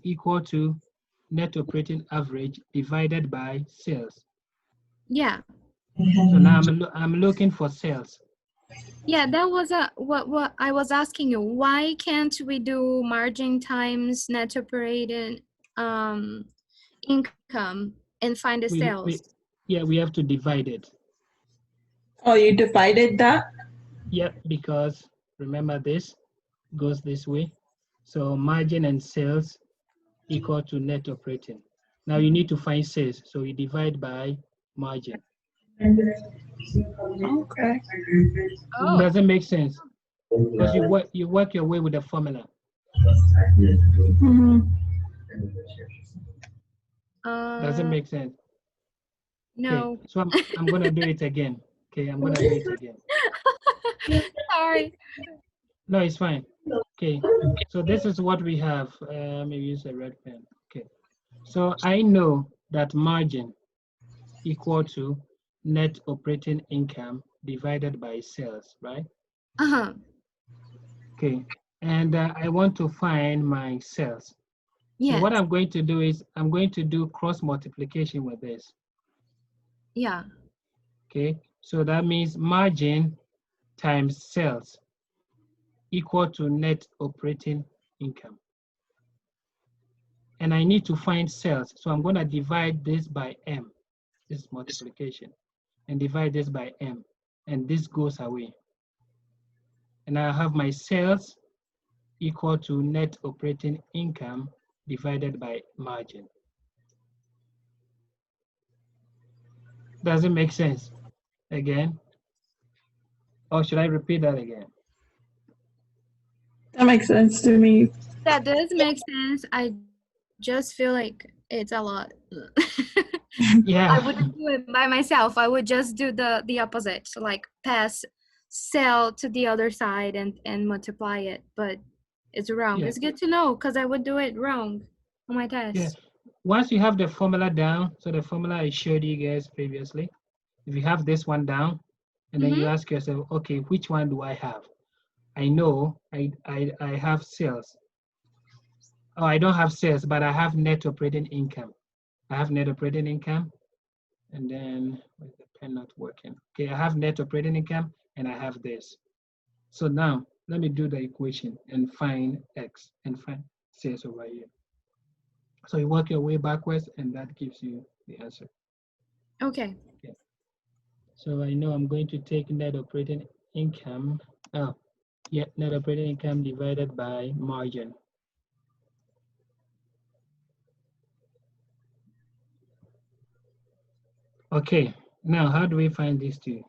equal to net operating average divided by sales. Yeah. So now I'm looking for sales. Yeah, that was what I was asking you. Why can't we do margin times net operating income and find the sales? We have to divide it. Oh, you divided that? Yeah, because remember this goes this way. So margin and sales equal to net operating. Now you need to find sales, so you divide by margin. Okay. Oh. Does it make sense? Because you work your way with the formula. Mm-hmm. Does it make sense? No. Okay, so I'm gonna do it again. Okay, I'm gonna do it again. Sorry. No, it's fine. Okay, so this is what we have. Maybe use a red pen. Okay, so I know that margin equal to net operating income divided by sales, right? Uh-huh. Okay, and I want to find my sales. So Yes. what I'm going to do is I'm going to do cross multiplication with this. Yeah. Okay, so that means margin times sales equal to net operating income. And I need to find sales. So I'm going to divide this by M, this multiplication, and divide this by M. And this goes away. And I have my sales equal to net operating income divided by margin. Does it make sense? Again? Or should I repeat that again? That makes sense to me. That does make sense. I just feel like it's a lot. I Yeah. wouldn't do it by myself. I would just do the opposite, like pass cell to the other side and multiply it. But it's wrong. Yeah. It's good to know because I would do it wrong on my Yeah. test. Once you have the formula down, so the formula I showed you guys previously, if you have this one down, and then you ask yourself, okay, which one do I have? I know I have sales. Oh, I don't have sales, but I have net operating income. I have net operating income, and then where's the pen not working? Okay, I have net operating income, and I have this. So now let me do the equation and find x and find sales over here. So you work your way backwards, and that gives you the answer. Okay. Okay. So I know I'm going to take net operating income. Oh, yeah, net operating income divided by margin. Okay, now how do we find these two?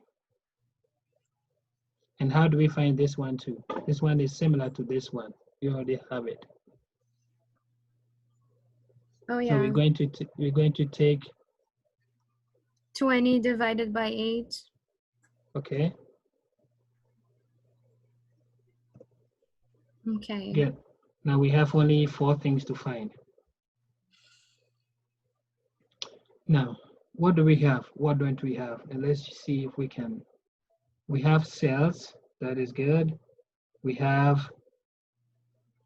And how do we find this one too? This one is similar to this one. You already have it. Oh So yeah. we're going to take 20 divided by 8. okay. Okay. Good. Now we have only 4 things to find. Now, what do we have? What don't we have? And let's see if we can. We have sales. That is good. We have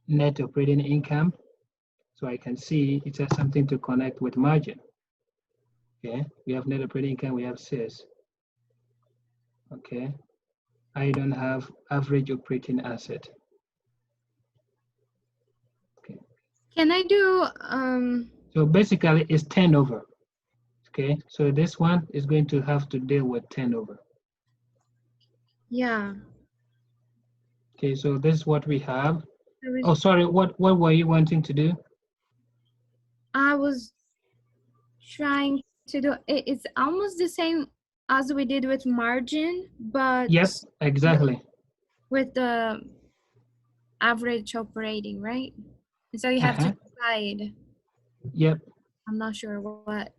net operating income. So I can see it has something to connect with margin. Okay, we have net operating income, we have sales. Okay, I don't have average operating asset. Okay. Can I do So basically it's turnover. Okay, so this one is going to have to deal with turnover. yeah. Okay, so this is what we have. I was, Oh, sorry, what were you wanting to do? I was trying to do it's almost the same as we did with margin, but Yep, exactly. with the average operating, right? And so you have to decide. Yep, I'm not sure what.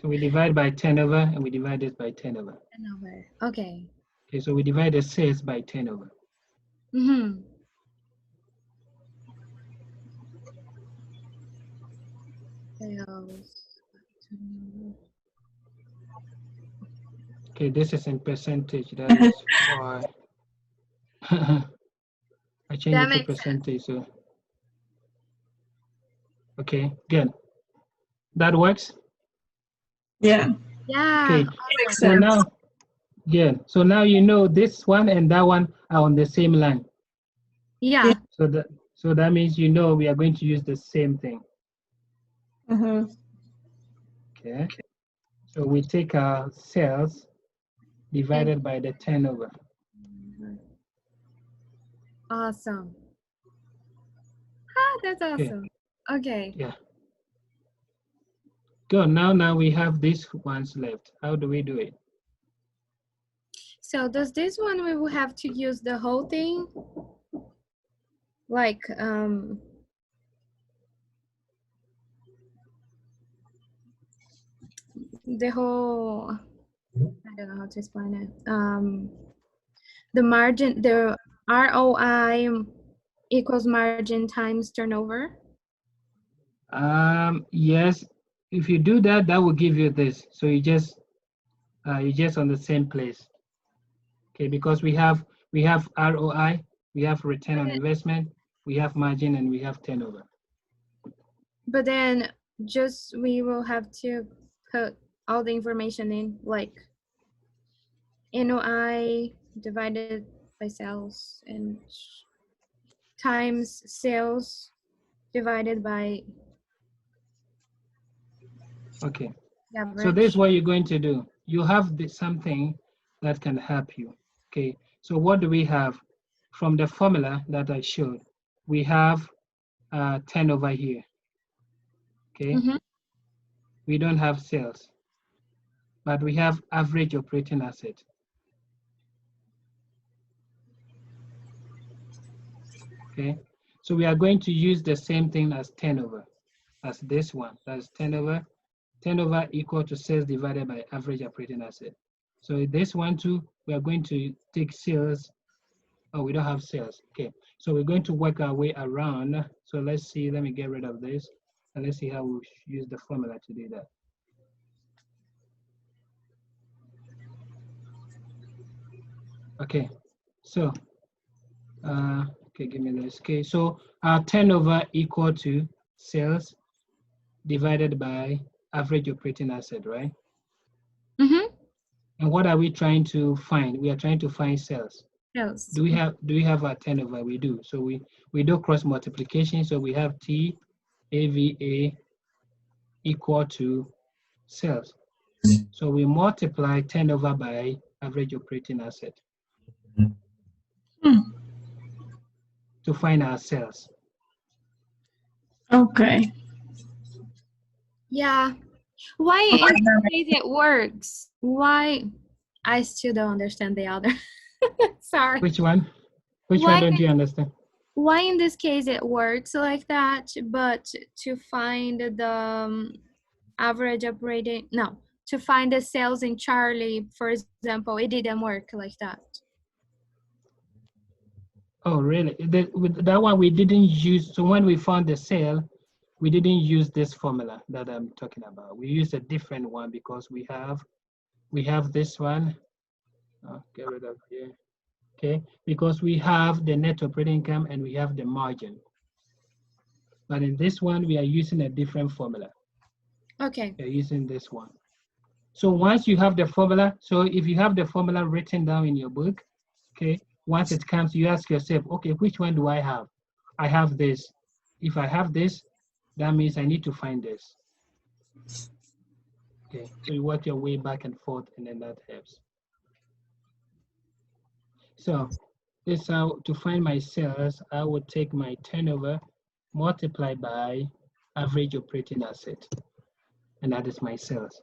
so we divide by turnover and we divide this by turnover. Turnover. Okay. Okay, so we divide the sales by turnover. Mm-hmm. Sales. Okay, this is in percentage. That is why I changed That it to makes sense. percentage. So okay, good. That works. Yeah, Yeah. Okay, makes so sense. now good. So now you know this one and that one are on the same line. Yeah. So that means you know we are going to use the same thing. Uh-huh. Okay. So we take our sales divided by the turnover. Awesome. Ah, that's Okay. awesome. Okay. Yeah. Good. Now we have these ones left. How do we do it? So does this one we will have to use the whole thing? Like the whole, I don't know how to explain it. The margin, the ROI equals margin times turnover. Yes. If you do that, that will give you this. So you're just on the same place. Okay, because we have ROI, we have return on investment, we have margin, and we have turnover. But then just we will have to put all the information in, like NOI divided by sales and times sales divided by Okay. the average. So this is what you're going to do. You have something that can help you. Okay. So what do we have from the formula that I showed? We have turnover here. Okay. Mhm. We don't have sales. but we have average operating asset. Okay, so we are going to use the same thing as turnover, as this one. That's turnover. Turnover equal to sales divided by average operating asset. So this one too, we are going to take sales. Oh, we don't have sales. Okay, so we're going to work our way around. So let's see, let me get rid of this and let's see how we use the formula to do that. Okay, so, okay, give me this. Okay, so our turnover equal to sales divided by average operating asset, right? Mm-hmm. And what are we trying to find? We are trying to find sales. Yes. Do we have our turnover? We do. So we do cross multiplication. So we have T AVA equal to sales. So we multiply turnover by average operating asset to find our sales. Okay. Yeah. Why in this case it works? Why? I still don't understand the other. Sorry. Which one? Which Why one don't you understand? Why in this case it works like that, but to find the average operating, no, to find the sales in Charlie, for example, it didn't work like that. Oh, really? With that one we didn't use. So when we found the sale, we didn't use this formula that I'm talking about. We used a different one because we have this one. Oh, get rid of here. Okay, because we have the net operating income and we have the margin. But in this one, we are using a different formula. Okay. We're using this one. So once you have the formula, so if you have the formula written down in your book, okay, once it comes, you ask yourself, okay, which one do I have? I have this. If I have this, that means I need to find this. Okay, so you work your way back and forth, and then that helps. So this is how to find my sales. I would take my turnover, multiply by average operating asset, and that is my sales.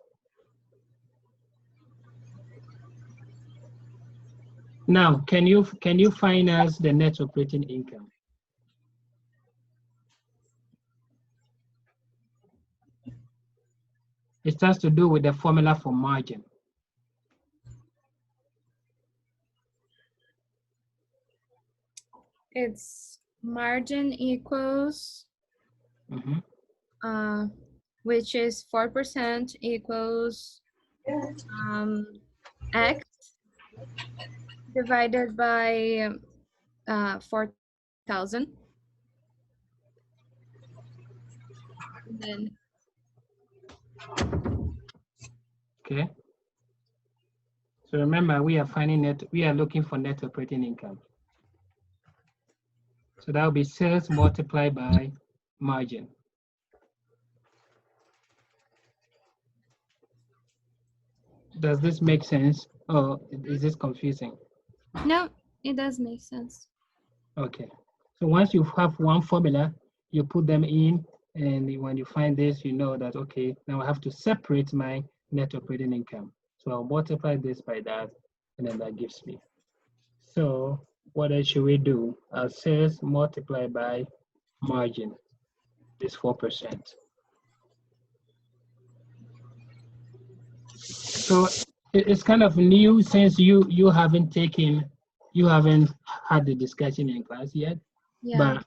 Now, can you find us the net operating income? It has to do with the formula for margin. It's margin equals, which is 4% equals X divided by 4,000. And then Okay. So remember, we are looking for net operating income. So that will be sales multiplied by margin. Does this make sense, or is this confusing? no, it does make sense. Okay. So once you have one formula, you put them in, and when you find this, you know that, okay, now I have to separate my net operating income. So I'll multiply this by that, and then that gives me. So what else should we do? Our sales multiplied by margin is 4%. So it's kind of new since you haven't had the discussion in class yet. Yeah. But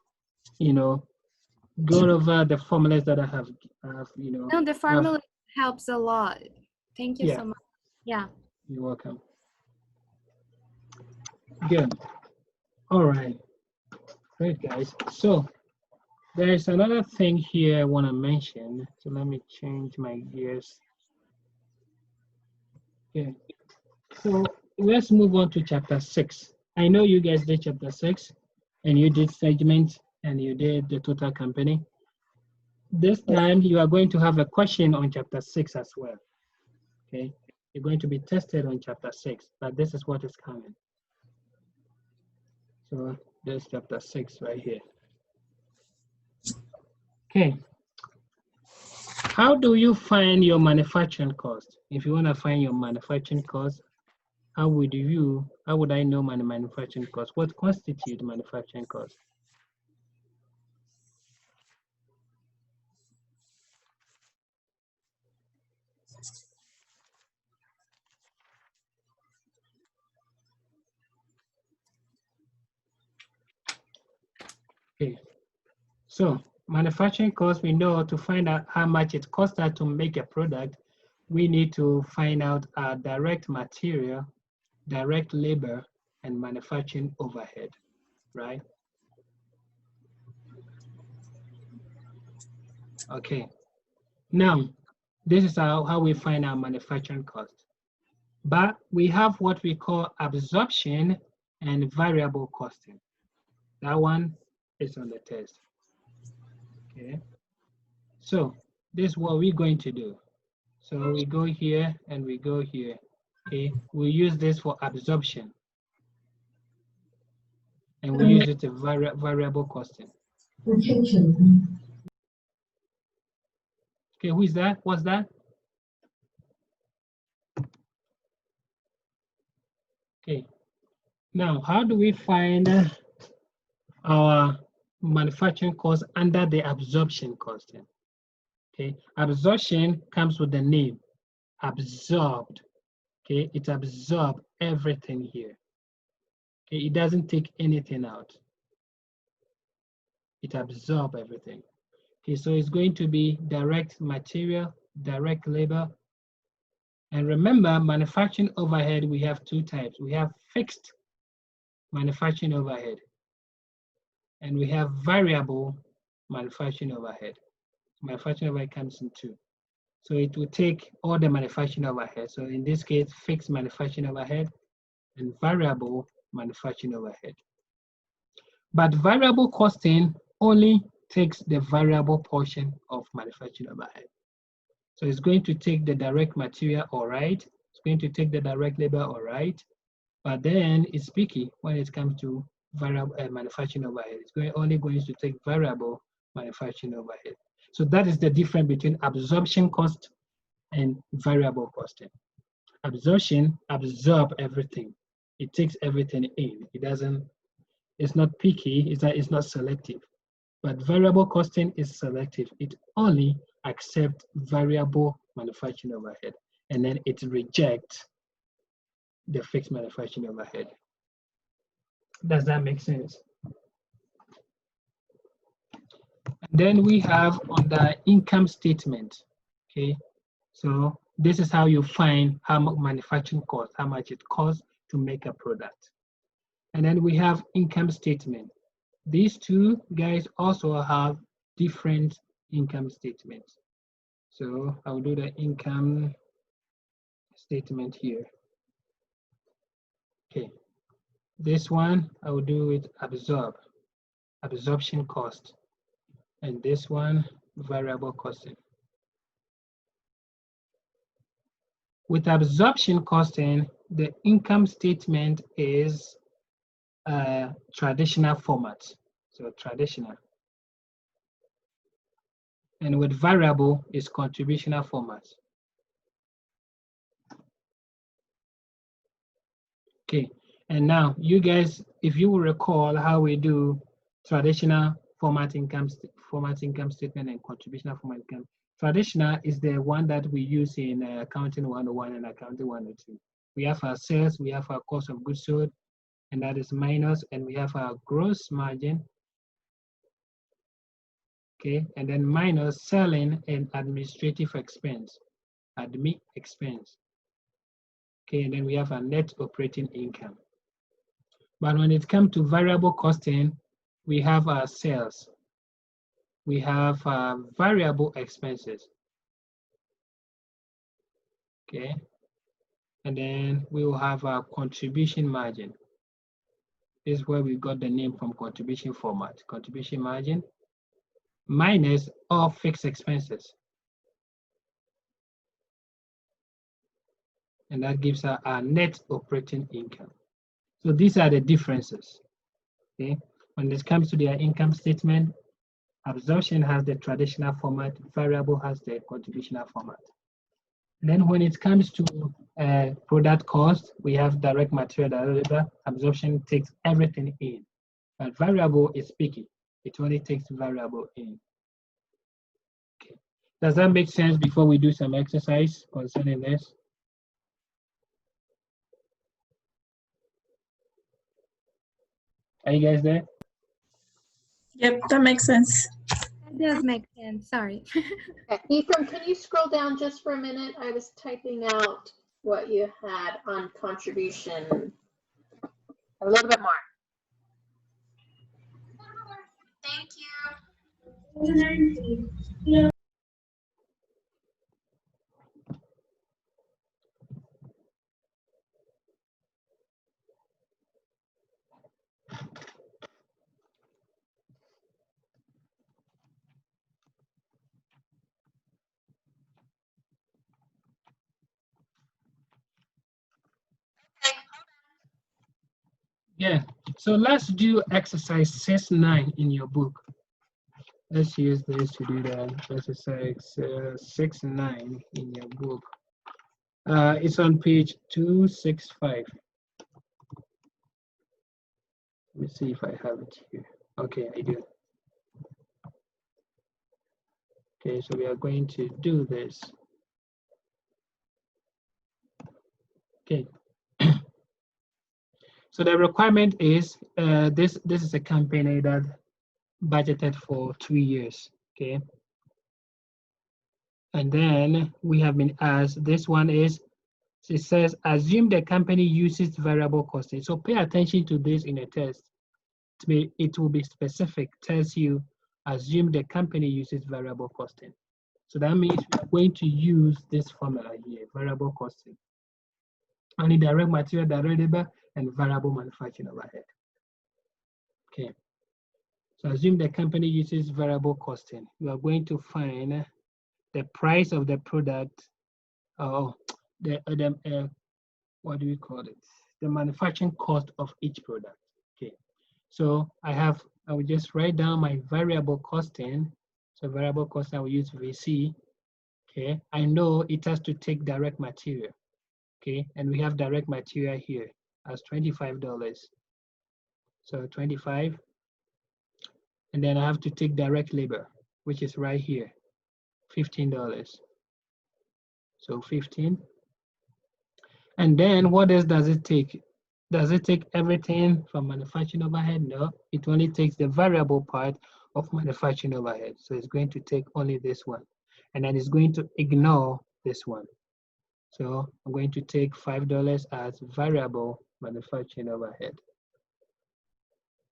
go over the formulas that I have No, the formula helps a lot. Thank you so much. Yeah. You're welcome. Good. All right. Great, guys. So there is another thing here I want to mention. So let me change my gears. Okay. So let's move on to chapter 6. I know you guys did chapter 6, and you did segment, and you did the total company. This time you are going to have a question on chapter 6 as well. Okay. You're going to be tested on chapter 6, but this is what is coming. So there's chapter 6 right here. Okay. How do you find your manufacturing cost? if you want to find your manufacturing cost, how would I know my manufacturing cost? What constitutes manufacturing cost? Okay, so manufacturing cost, we know to find out how much it costs us to make a product, we need to find out our direct material, direct labor, and manufacturing overhead, right? Okay, now this is how we find our manufacturing cost. But we have what we call absorption and variable costing. That one is on the test. Okay, so this is what we're going to do. So we go here and we go here. Okay, we use this for absorption, and we use it to variable costing. Okay, who is that? What's that? Okay, now how do we find our manufacturing cost under the absorption costing? Okay, absorption comes with the name, absorbed. Okay, it absorbs everything here. Okay, it doesn't take anything out. It absorbs everything. Okay, so it's going to be direct material, direct labor. And remember, manufacturing overhead, we have two types. We have fixed manufacturing overhead, and we have variable manufacturing overhead. Manufacturing overhead comes in two. So it will take all the manufacturing overhead. So in this case, fixed manufacturing overhead and variable manufacturing overhead. But variable costing only takes the variable portion of manufacturing overhead. So it's going to take the direct material, all right. It's going to take the direct labor, all right. But then it's picky when it comes to variable manufacturing overhead. It's only going to take variable manufacturing overhead. So that is the difference between absorption cost and variable costing. Absorption absorbs everything. It takes everything in. It's not picky, it's not selective. But variable costing is selective. It only accepts variable manufacturing overhead, and then it rejects the fixed manufacturing overhead. Does that make sense? And then we have on the income statement, okay? So this is how you find how much manufacturing costs, how much it costs to make a product. And then we have income statement. These two guys also have different income statements. So I'll do the income statement here. Okay, this one I will do with absorption cost, and this one variable costing. With absorption costing, the income statement is a traditional format, so traditional. And with variable is contributional format. Okay, and now you guys, if you will recall how we do traditional format income statement and contributional format income. Traditional is the one that we use in accounting 101 and accounting 102. We have our sales, we have our cost of goods sold, and that is minus, and we have our gross margin. Okay, and then minus selling and administrative expense, admin expense. Okay, and then we have our net operating income. But when it comes to variable costing, we have our sales. We have variable expenses. Okay, and then we will have our contribution margin. This is where we got the name from contribution format. Contribution margin minus all fixed expenses. And that gives us our net operating income. So these are the differences. Okay, when it comes to their income statement, absorption has the traditional format, variable has the contributional format. Then when it comes to product cost, we have direct material, direct labor. Absorption takes everything in. But variable is picky. It only takes variable in. Okay. Does that make sense before we do some exercise concerning this? Are you guys there? Yep, that makes sense. That does make sense. Sorry. Okay. Ethan, can you scroll down just for a minute? I was typing out what you had on contribution a little bit more. Thank you. Yeah. So let's do exercise 6-9 in your book. Let's use this to do that. Exercise 6-9 in your book. It's on page 265. Let me see if I have it here. Okay, I do. Okay, so we are going to do this. Okay. So the requirement is this is a company that budgeted for 2 years. Okay. And then we have been asked, this one is, it says, assume the company uses variable costing. So pay attention to this in a test. It will be specific, tells you, assume the company uses variable costing. So that means we're going to use this formula here, variable costing. Only direct material, direct labor, and variable manufacturing overhead. Okay. So assume the company uses variable costing. You are going to find the price of the product, what do we call it? The manufacturing cost of each product. Okay. So I will just write down my variable costing. So variable costing, I will use VC. Okay. I know it has to take direct material. Okay. And we have direct material here as $25. So 25. And then I have to take direct labor, which is right here, $15. So 15. And then what else does it take? Does it take everything from manufacturing overhead? No, it only takes the variable part of manufacturing overhead. So it's going to take only this one. And then it's going to ignore this one. So I'm going to take $5 as variable manufacturing overhead.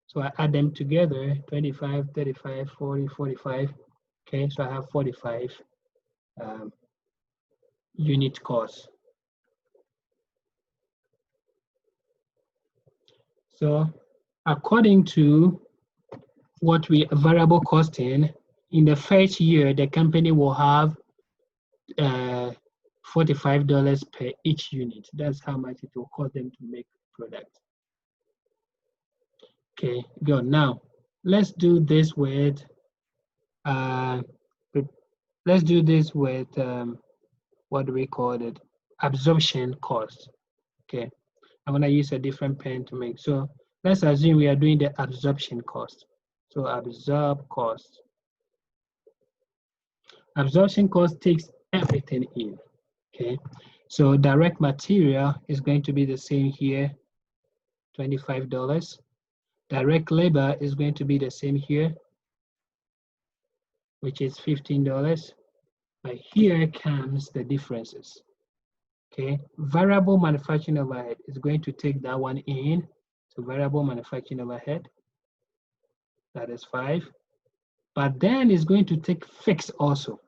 So I add them together, 25, 35, 40, 45. Okay, so I have 45 unit costs. So according to what we variable costing, in the first year, the company will have $45 per each unit. That's how much it will cost them to make product. Okay, good. Now, let's do this with what do we call it? Absorption cost. Okay, I'm gonna use a different pen to make. So let's assume we are doing the absorption cost. So absorb cost. Absorption cost takes everything in. Okay, so direct material is going to be the same here, $25. Direct labor is going to be the same here, which is $15. But here comes the differences. Okay, variable manufacturing overhead is going to take that one in. So variable manufacturing overhead, that is 5. But then it's going to take fixed also.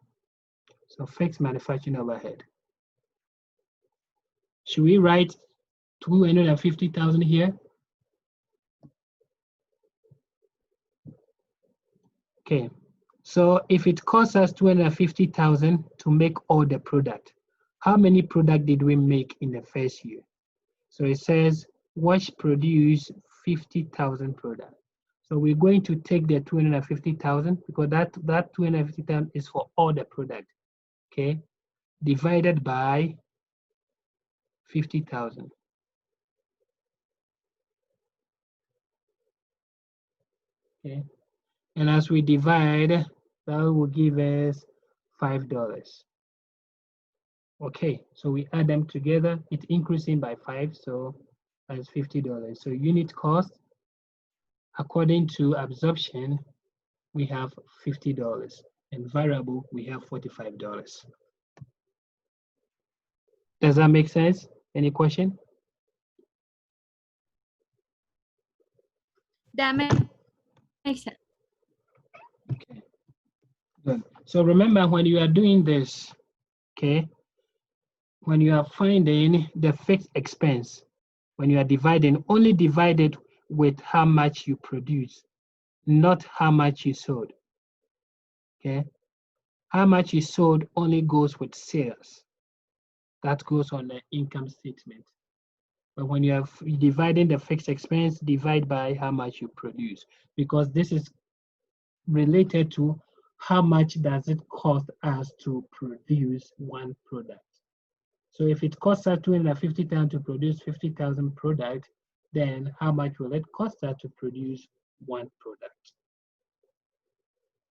So fixed manufacturing overhead. Should we write 250,000 here? Okay, so if it costs us 250,000 to make all the product, how many product did we make in the first year? So it says Wash produce 50,000 product. So we're going to take the 250,000 because that 250,000 is for all the product. Okay. divided by 50,000. Okay, and as we divide, that will give us $5. Okay, so we add them together, it's increasing by 5, so that's $50. So unit cost, according to absorption, we have $50, and variable, we have $45. Does that make sense? Any question? That makes sense. Okay, good. So remember, when you are doing this, okay, when you are finding the fixed expense, when you are dividing, only divide it with how much you produce, not how much you sold. Okay, how much you sold only goes with sales. That goes on the income statement. But when you are dividing the fixed expense, divide by how much you produce, because this is related to how much does it cost us to produce one product. So if it costs us 250,000 to produce 50,000 product, then how much will it cost us to produce one product?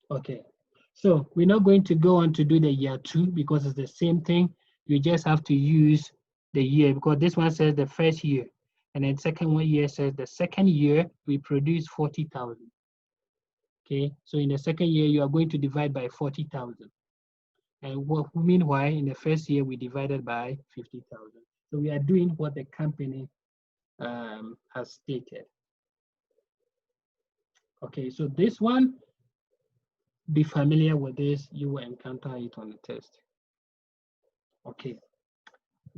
Okay, so we're not going to go on to do the year 2 because it's the same thing. You just have to use the year, because this one says the first year, and then second one year says the second year we produce 40,000. Okay, so in the second year you are going to divide by 40,000. And meanwhile, in the first year, we divided by 50,000. So we are doing what the company has stated. Okay, so this one, be familiar with this. You will encounter it on the test. Okay,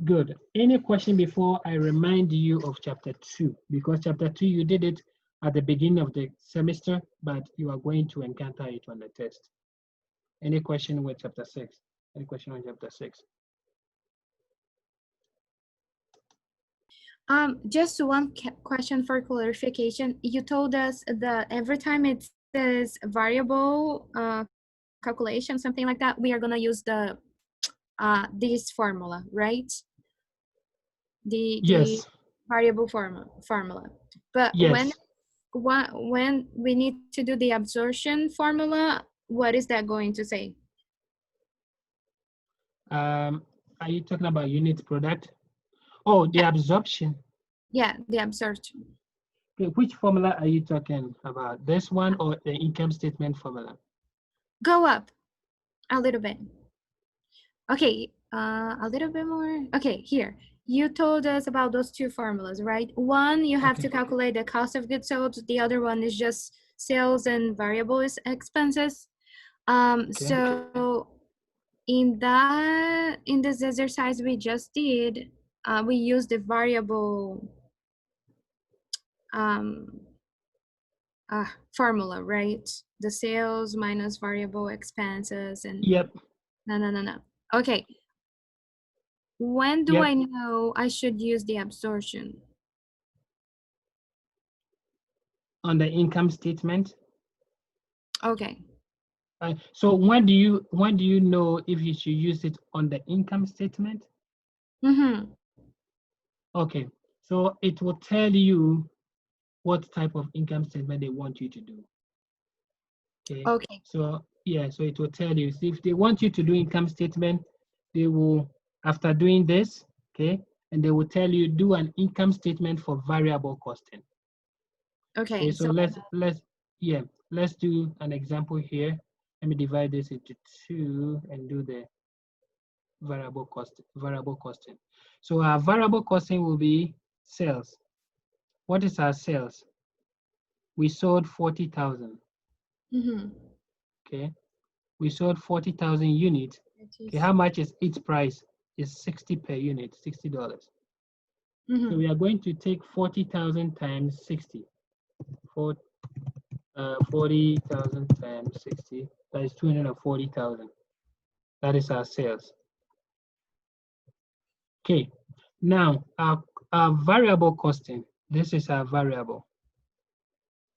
good. Any question before I remind you of chapter 2? Because chapter 2, you did it at the beginning of the semester, but you are going to encounter it on the test. Any question with chapter 6? Any question on chapter 6? Just one question for clarification. You told us that every time it says variable calculation, something like that, we are gonna use the this formula, right? The variable formula. But Yes. when we need to do the absorption formula, what is that going to say? Are you talking about unit product? Oh, the absorption. Yeah, the absorption. Okay, which formula are you talking about? This one or the income statement formula? Go up a little bit. Okay, a little bit more. Okay, here. You told us about those two formulas, right? One, you have to calculate the cost of goods sold. The other one is just sales and variable expenses. So in this exercise we just did, we used the variable formula, right? The sales minus variable expenses and Yep. No. Okay. When do I know I should use the absorption? On the income statement. Okay. So when do you know if you should use it on the income statement? Mm-hmm. Okay. So it will tell you what type of income statement they want you to do. Okay. So yeah, so it will tell you. So if they want you to do income statement, they will, after doing this, okay, and they will tell you do an income statement for variable costing. Okay, so let's do an example here. Let me divide this into 2 and do the variable costing. So our variable costing will be sales. What is our sales? We sold 40,000. Mm-hmm. Okay, we sold 40,000 units. Okay, how much is each price? Is 60 per unit, $60. Mm-hmm. So we are going to take 40,000 times 60. 40,000 times 60, that is 240,000. That is our sales. Okay, now our variable costing, this is our variable.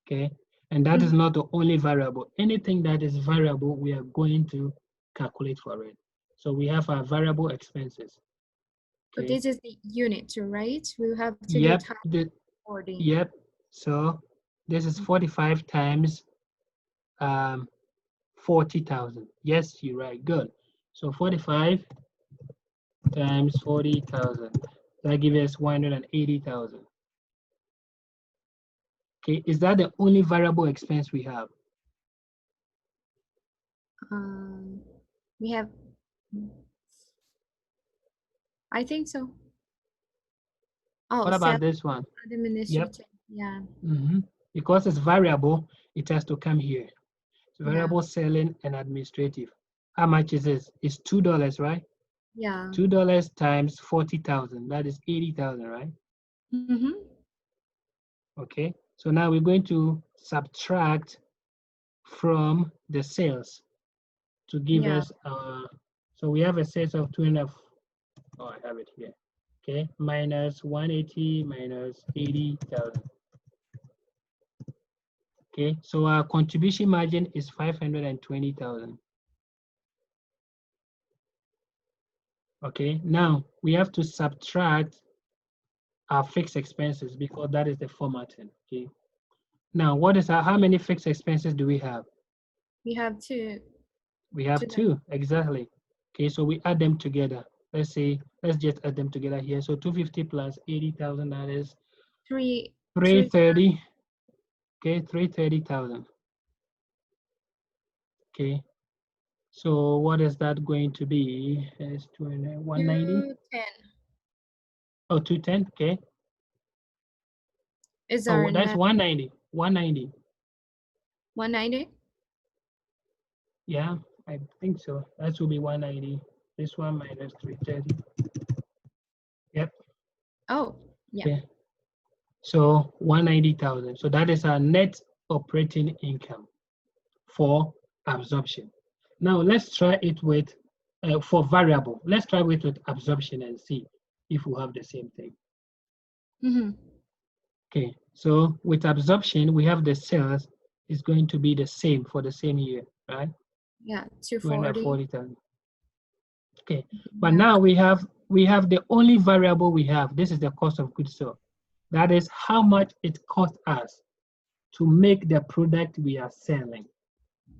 Okay, and that is not the only variable. Anything that is variable, we are going to calculate for it. So we have our variable expenses. So this is the unit, right? We have to do Yep. times 40. Yep. So this is 45 times 40,000. Yes, you're right. Good. So 45 times 40,000. That gives us 180,000. Okay, is that the only variable expense we have? We have, I think so. Oh, What about this one? administrative. Yeah. Because it's variable, it has to come here. It's Yeah. variable selling and administrative. How much is this? It's $2, right? Yeah. $2 times 40,000. That is 80,000, right? Okay. So now we're going to subtract from the sales to give us. So we have a sales of 2.5. Oh, I have it here. Okay, minus 180 minus 80,000. Okay, so our contribution margin is 520,000. Okay, now we have to subtract our fixed expenses because that is the formatting. Okay, now what is how many fixed expenses do we have? We have two. We have two, exactly. Okay, so we add them together. Let's just add them together here. So 250 plus 80,000, that is 330. Okay, 330,000. Okay, so what is that going to be? It's 190? 210 Oh, 210, okay. is Oh, our that's net 190, 190. 190. Yeah, I think so. That will be 190. This one minus 330. Yep. Oh, yeah. Okay. So 190,000. So that is our net operating income for absorption. Now let's try it with for variable. Let's try it with absorption and see if we have the same thing. Okay, so with absorption, we have the sales is going to be the same for the same year, right? Yeah, 240. 240,000. Okay, but now we have the only variable we have. This is the cost of goods sold. That is how much it costs us to make the product we are selling.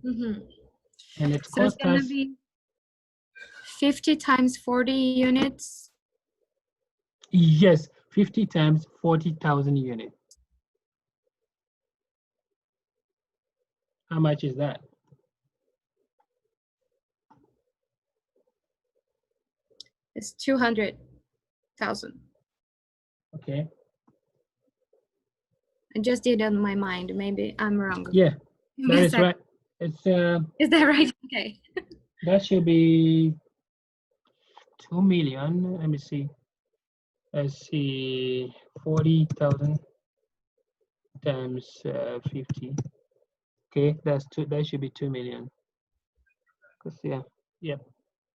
And it So it's costs gonna us be 50 times 40 units. yes, 50 times 40,000 units. How much is that? It's 200,000. Okay. I just did it on my mind. Maybe I'm wrong. Yeah, that is right. It's Is that right? Okay. that should be 2 million. Let me see. Let's see, 40,000 times 50. Okay, that's two. That should be 2 million. Cause yeah.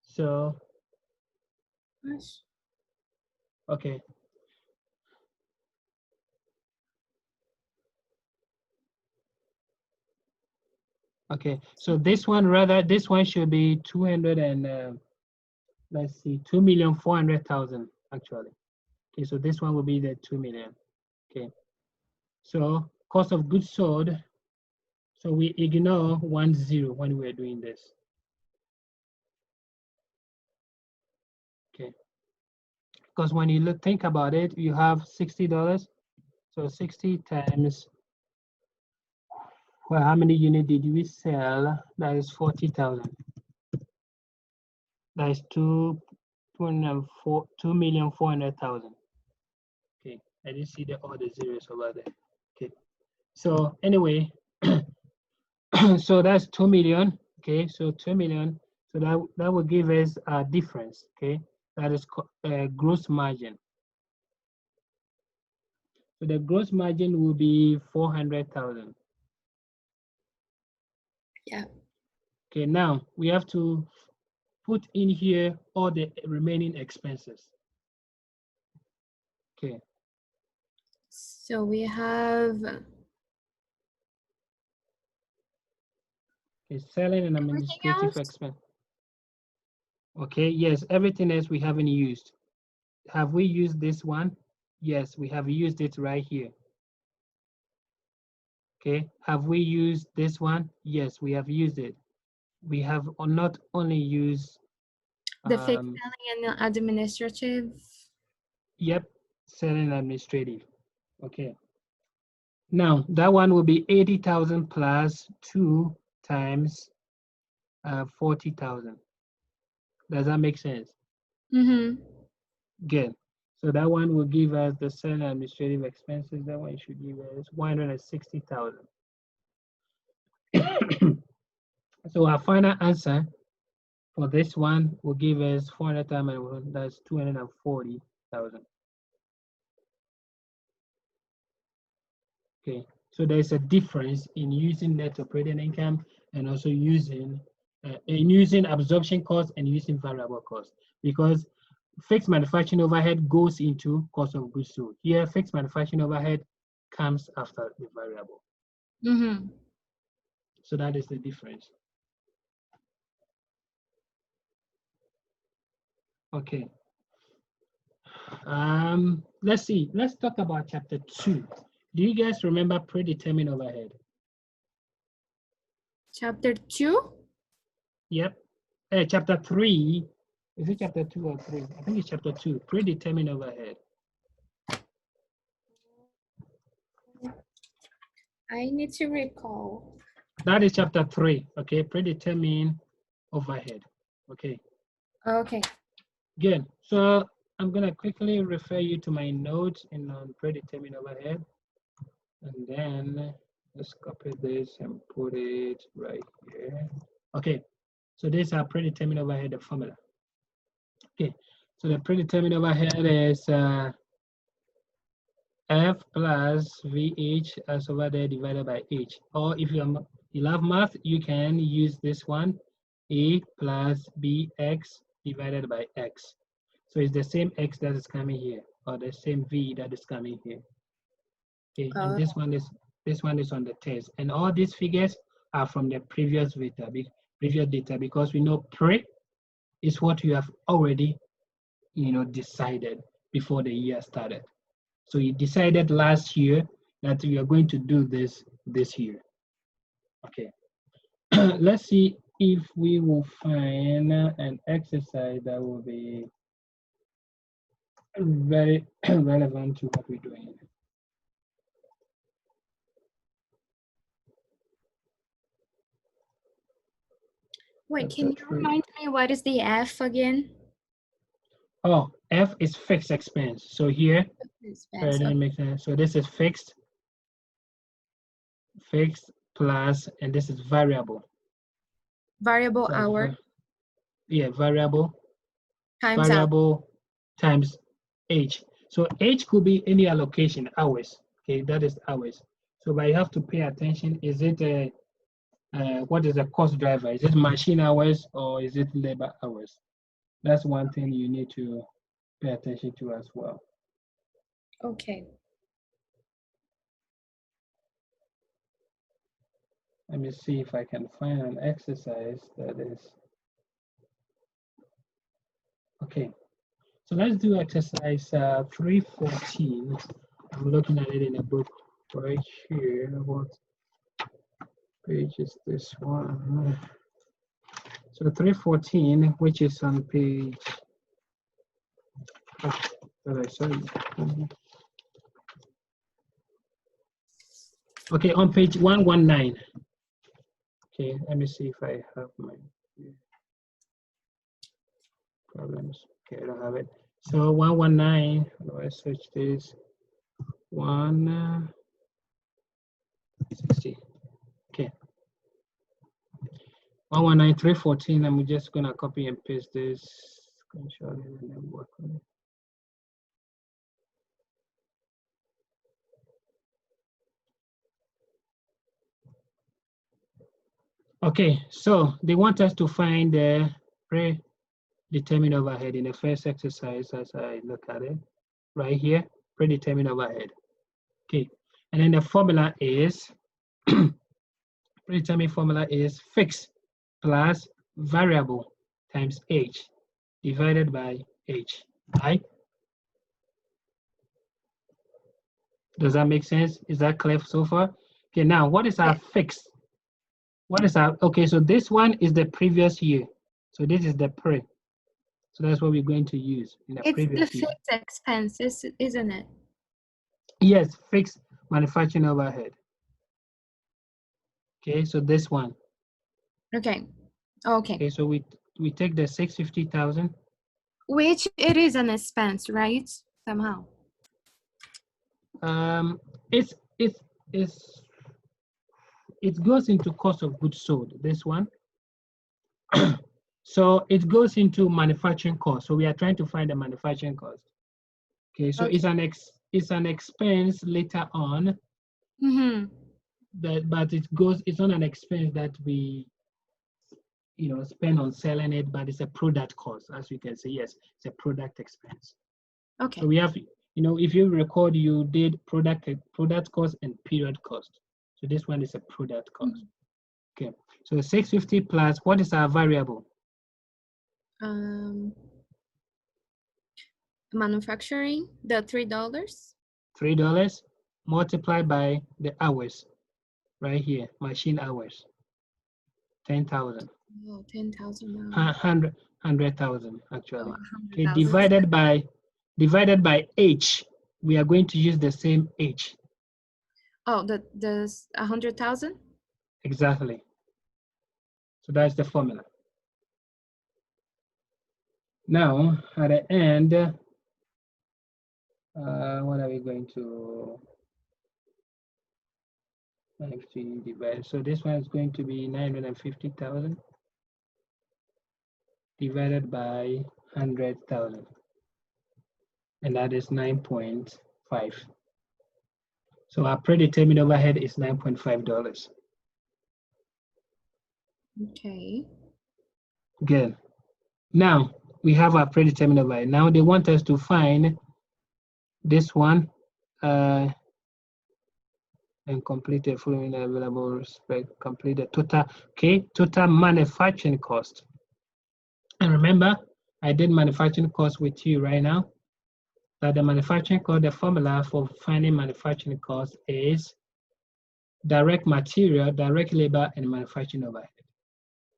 So okay. Okay, so this one should be 200 and let's see, 2,400,000 actually. Okay, so this one will be the 2 million. Okay, so cost of goods sold. So we ignore 10 when we're doing this. Okay, because when you think about it, you have $60. So 60 times, well, how many units did we sell? That is 40,000. That is 2,400,000. Okay, I didn't see all the zeros over there. Okay, so anyway, so that's 2 million. Okay, so 2 million. So that will give us a difference. Okay, that is gross margin. So the gross margin will be 400,000. Yeah. Okay, now we have to put in here all the remaining expenses. Okay. So we have Okay, selling and administrative expense. Okay, yes, everything else we haven't used. Have we used this one? Yes, we have used it right here. Okay, have we used this one? Yes, we have used it. We have not only used, The fixed selling and administrative. yep, selling administrative. Okay. Now that one will be 80,000 plus 2 times 40,000. Does that make sense? Mm-hmm. Good. So that one will give us the selling administrative expenses. That one should give us 160,000. So our final answer for this one will give us 400,000. That's 240,000. Okay. So there's a difference in using net operating income and also using absorption cost and using variable cost, because fixed manufacturing overhead goes into cost of goods sold. Here, fixed manufacturing overhead comes after the variable. Mm-hmm. So that is the difference. Okay. Let's see. Let's talk about chapter 2. Do you guys remember predetermined overhead? Chapter 2? Yep. Chapter 3. Is it chapter 2 or 3? I think it's chapter 2. Predetermined overhead. I need to recall. That is chapter 3. Okay. Predetermined overhead. Okay. Okay. Good. So I'm going to quickly refer you to my notes in predetermined overhead. And then let's copy this and put it right here. Okay. So these are predetermined overhead, the formula. Okay. So the predetermined overhead is F plus VH as over there divided by H. Or if you love math, you can use this one, A plus BX divided by X. So it's the same X that is coming here, or the same V that is coming here. Okay, and this one is on the test. And all these figures are from the previous data, because we know pre is what you have already decided before the year started. So you decided last year that you are going to do this year. Okay. Let's see if we will find an exercise that will be very relevant to what we're doing. Wait, can you remind me what is the F again? Oh, F is fixed expense. So here, Expense. that makes sense. So this is fixed plus, and this is variable. Variable So hour yeah, variable times times H. So H could be any allocation, hours. Okay, that is hours. So but you have to pay attention. Is it what is the cost driver? Is it machine hours or is it labor hours? That's one thing you need to pay attention to as well. Okay. Let me see if I can find an exercise that is okay. So let's do exercise 314. I'm looking at it in a book right here. What page is this one? So 314, which is on page. Oh, that I saw it. Okay, on page 119. Okay, let me see if I have my problems. Okay, I don't have it. So 119. How do I search this? 160. Okay. 119.314. I'm just gonna copy and paste this screenshot and then work on it. Okay, so they want us to find the predetermined overhead in the first exercise as I look at it. Right here, predetermined overhead. Okay, and then the formula is, predetermined formula is fixed plus variable times H. divided by H, right? Does that make sense? Is that clear so far? Okay, now what is our fixed? What is our, okay, so this one is the previous year. So this is the pre. So that's what we're going to use in the It's the previous year. fixed expenses, isn't it? Yes, fixed manufacturing overhead. Okay, so this one. Okay. Okay. Okay, so we take the 650,000. Which it is an expense, right? Somehow. Um, it's it goes into cost of goods sold. This one. So it goes into manufacturing cost. So we are trying to find the manufacturing cost. Okay, so Okay. it's an expense later on, Mm-hmm. but it's not an expense that we spend on selling it, but it's a product cost, as you can say. Yes, it's a product expense. Okay. So we have, if you record, you did product cost and period cost. So this one is a product cost. Okay, so 650 plus, what is our variable? Manufacturing, the $3. $3 multiplied by the hours right here, machine hours, 10,000. Oh, 10,000. 100,000 actually. Oh, Okay, 100,000. divided by H. We are going to use the same H. Oh, the 100,000. Exactly. So that's the formula. Now, at the end, what are we going to 50 divided? So this one is going to be 950,000 divided by 100,000, and that is 9.5. So our predetermined overhead is $9.5. Okay. Good. Now we have our predetermined overhead. Now they want us to find this one and complete the following available spec. Complete the total. Okay, total manufacturing cost. And remember, I did manufacturing cost with you right now. That the manufacturing cost, the formula for finding manufacturing cost is direct material, direct labor, and manufacturing overhead.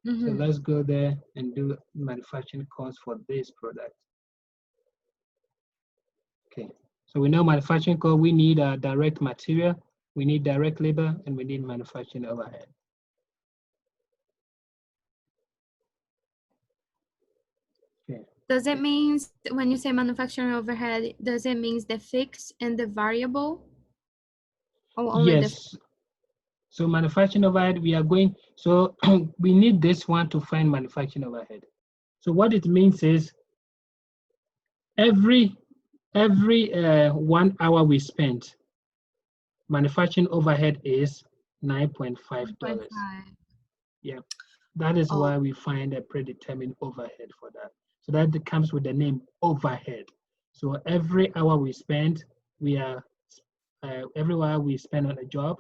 So let's go there and do manufacturing cost for this product. Okay, so we know manufacturing cost, we need a direct material, we need direct labor, and we need manufacturing overhead. Okay. Does it mean when you say manufacturing overhead, does it mean the fixed and the variable? Or only yes. So manufacturing overhead, we are going, so we need this one to find manufacturing overhead. So what it means is every 1 hour we spent, manufacturing overhead is $9.5. Yeah, that is why we find a predetermined overhead for that. So that comes with the name overhead. So every hour we spend, we are every hour we spend on a job,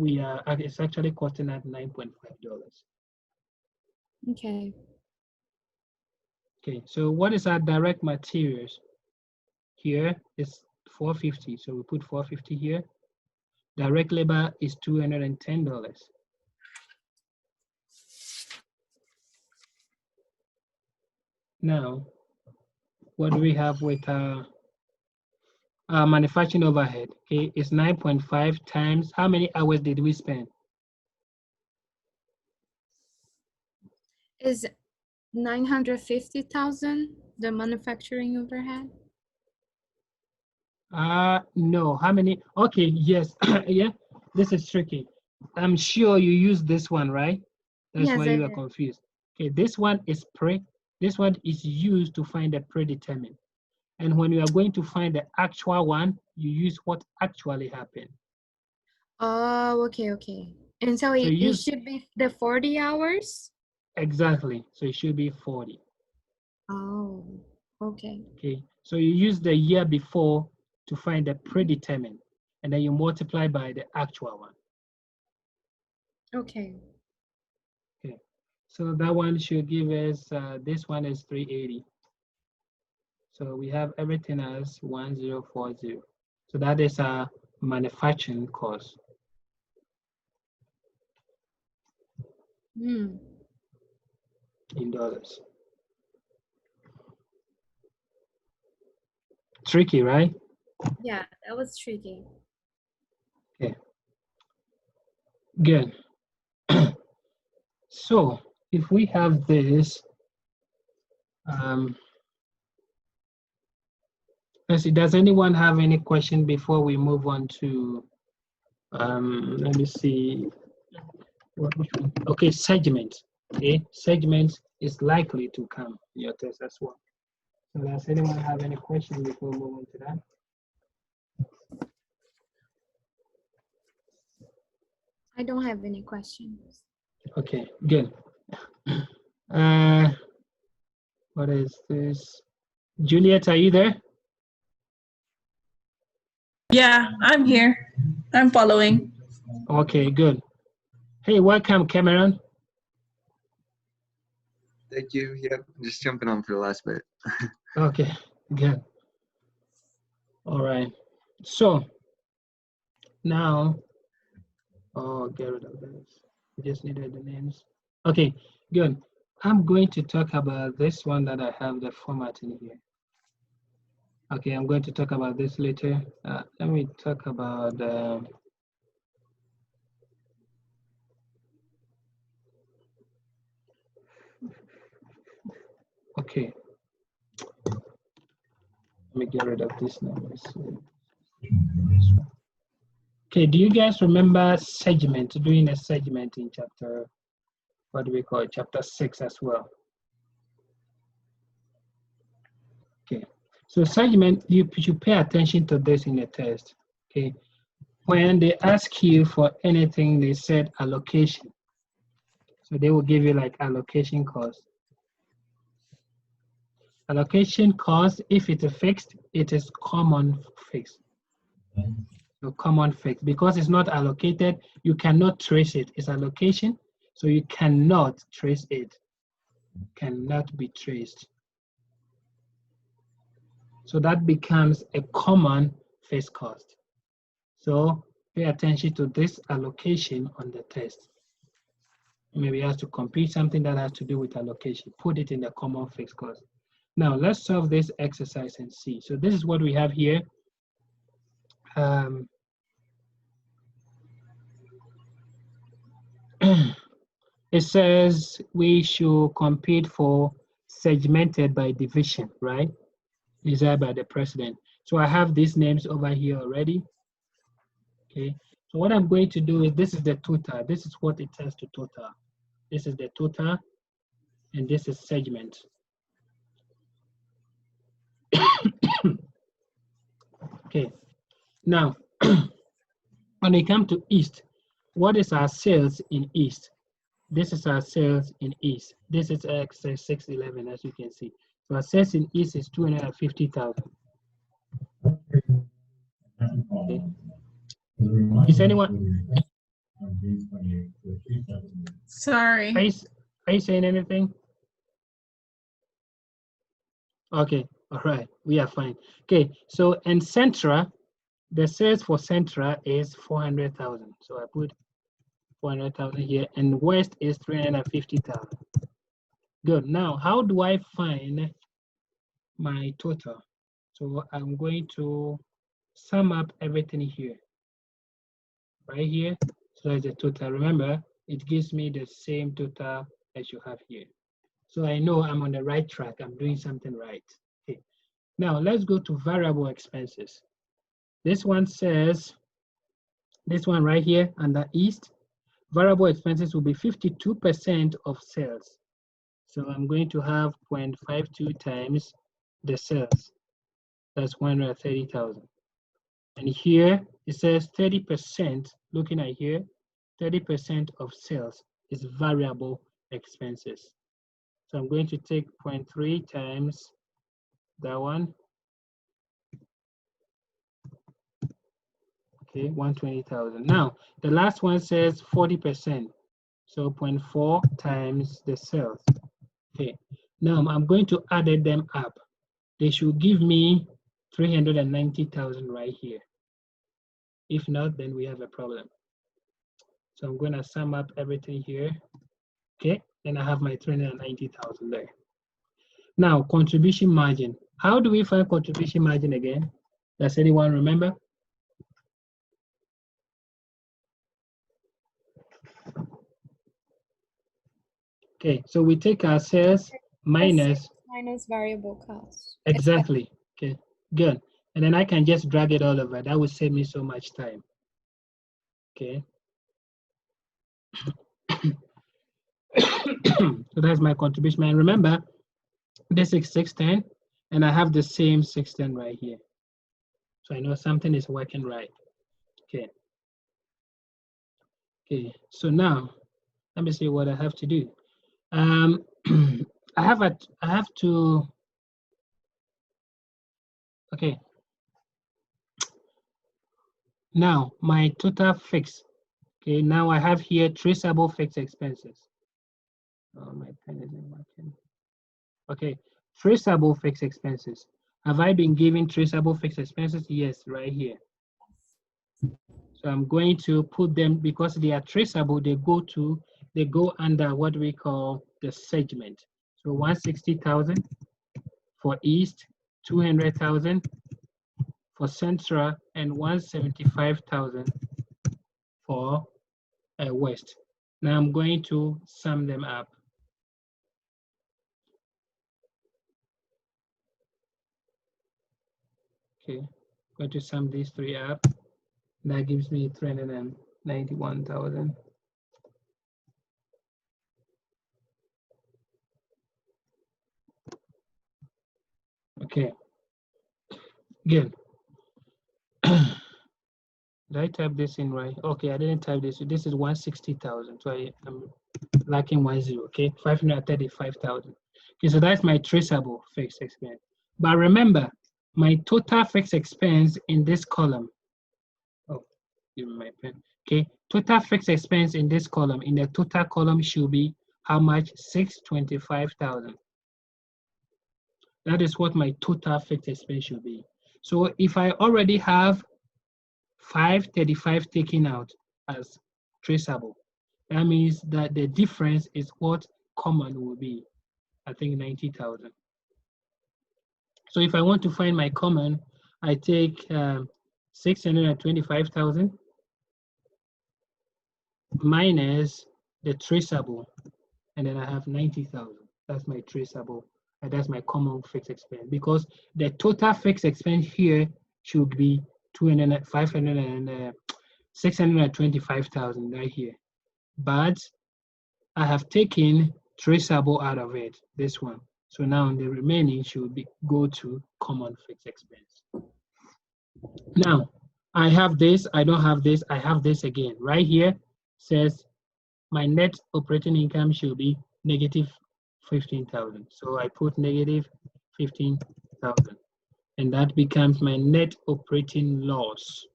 it's actually costing us $9.5. Okay. Okay, so what is our direct materials? Here is 450, so we put 450 here. Direct labor is $210. Now, what do we have with our manufacturing overhead? Okay, it's 9.5 times, how many hours did we spend? Is 950,000 the manufacturing overhead? No, how many? Okay, yes, yeah, this is tricky. I'm sure you use this one, right? That's Yes, why I you are did. confused. Okay, this one is this one is used to find the predetermined. And when you are going to find the actual one, you use what actually happened. Oh, okay, okay. And so So it use should be the 40 hours? exactly. So it should be 40. Oh, okay. Okay. So you use the year before to find the predetermined, and then you multiply by the actual one. Okay. Okay. So that one should give us, this one is 380. So we have everything as 1040. So that is our manufacturing cost. Mm. In dollars. Tricky, right? Yeah, that was tricky. Okay. Good. So if we have this, let's see, does anyone have any question before we move on to, let me see, which one? Okay, segment. Okay, segment is likely to come in your test as well. So does anyone have any question before we move on to that? I don't have any questions. Okay, good. What is this? Juliet, are you there? Yeah, I'm here. I'm following. Okay, good. Hey, welcome, Cameron. Thank you. Yep, just jumping on for the last bit. Okay, good. All right. So now, oh, get rid of this. I just needed the names. Okay, good. I'm going to talk about this one that I have the format in here. Okay, I'm going to talk about this later. Let me talk about okay. Let me get rid of this now. Okay, do you guys remember segment, doing a segment in chapter, what do we call it, chapter 6 as well? Okay, so segment, you should pay attention to this in the test. Okay, when they ask you for anything, they said allocation. So they will give you like allocation cost. Allocation cost, if it is fixed, it is common fixed. So common fixed, because it's not allocated, you cannot trace it. It's allocation, so you cannot trace it. Cannot be traced. So that becomes a common fixed cost. So pay attention to this allocation on the test. Maybe you have to compute something that has to do with allocation. Put it in the common fixed cost. Now let's solve this exercise and see. So this is what we have here. It says we should compute for segmented by division, right? Desired by the president. So I have these names over here already. Okay. So what I'm going to do is, this is the total. This is what it says to total. This is the total, and this is segment. Okay. Now, when it comes to East, what is our sales in East? This is our sales in East. This is X 611, as you can see. So our sales in East is 250,000. Okay. Is anyone? Sorry. Are you saying anything? Okay, all right, we are fine. Okay, so in Centra, the sales for Centra is 400,000. So I put 400,000 here, and West is 350,000. Good. Now, how do I find my total? So I'm going to sum up everything here, right here. So that's the total. Remember, it gives me the same total as you have here. So I know I'm on the right track. I'm doing something right. Okay. Now let's go to variable expenses. This one says, this one right here under East, variable expenses will be 52% of sales. So I'm going to have 0.52 times the sales. That's 130,000. And here it says 30%, looking at here, 30% of sales is variable expenses. So I'm going to take 0.3 times that one. Okay, 120,000. Now, the last one says 40%. So 0.4 times the sales. Okay, now I'm going to add them up. they should give me 390,000 right here. If not, then we have a problem. So I'm going to sum up everything here. Okay, then I have my 390,000 there. Now, contribution margin. How do we find contribution margin again? Does anyone remember? Okay, so we take our sales minus variable cost. exactly. Okay, good. And then I can just drag it all over. That would save me so much time. Okay. So that's my contribution. And remember, this is 610, and I have the same 610 right here. So I know something is working right. Okay. Okay. So now, let me see what I have to do. I have to. Okay. Now my total fixed. Okay. Now I have here traceable fixed expenses. Oh, my pen isn't working. Okay. Traceable fixed expenses. Have I been given traceable fixed expenses? Yes, right here. So I'm going to put them because they are traceable. They go under what we call the segment. So 160,000 for East, 200,000 for Central, and 175,000 for West. Now I'm going to sum them up. Okay, going to sum these three up. That gives me 391,000. Okay, good. Did I type this in right? Okay, I didn't type this. This is 160,000. So I'm lacking 10. Okay, 535,000. Okay, so that's my traceable fixed expense. But remember, my total fixed expense in this column. Oh, give me my pen. Okay, total fixed expense in this column, in the total column should be how much? 625,000. That is what my total fixed expense should be. So if I already have 535 taken out as traceable, that means that the difference is what common will be. I think 90,000. So if I want to find my common, I take 625,000 minus the traceable, and then I have 90,000. That's my traceable, and that's my common fixed expense, because the total fixed expense here should be 625,000 right here. But I have taken traceable out of it, this one. So now the remaining should go to common fixed expense. Now, I have this, I don't have this, I have this again. Right here says my net operating income should be negative 15,000. So I put negative 15,000, and that becomes my net operating loss.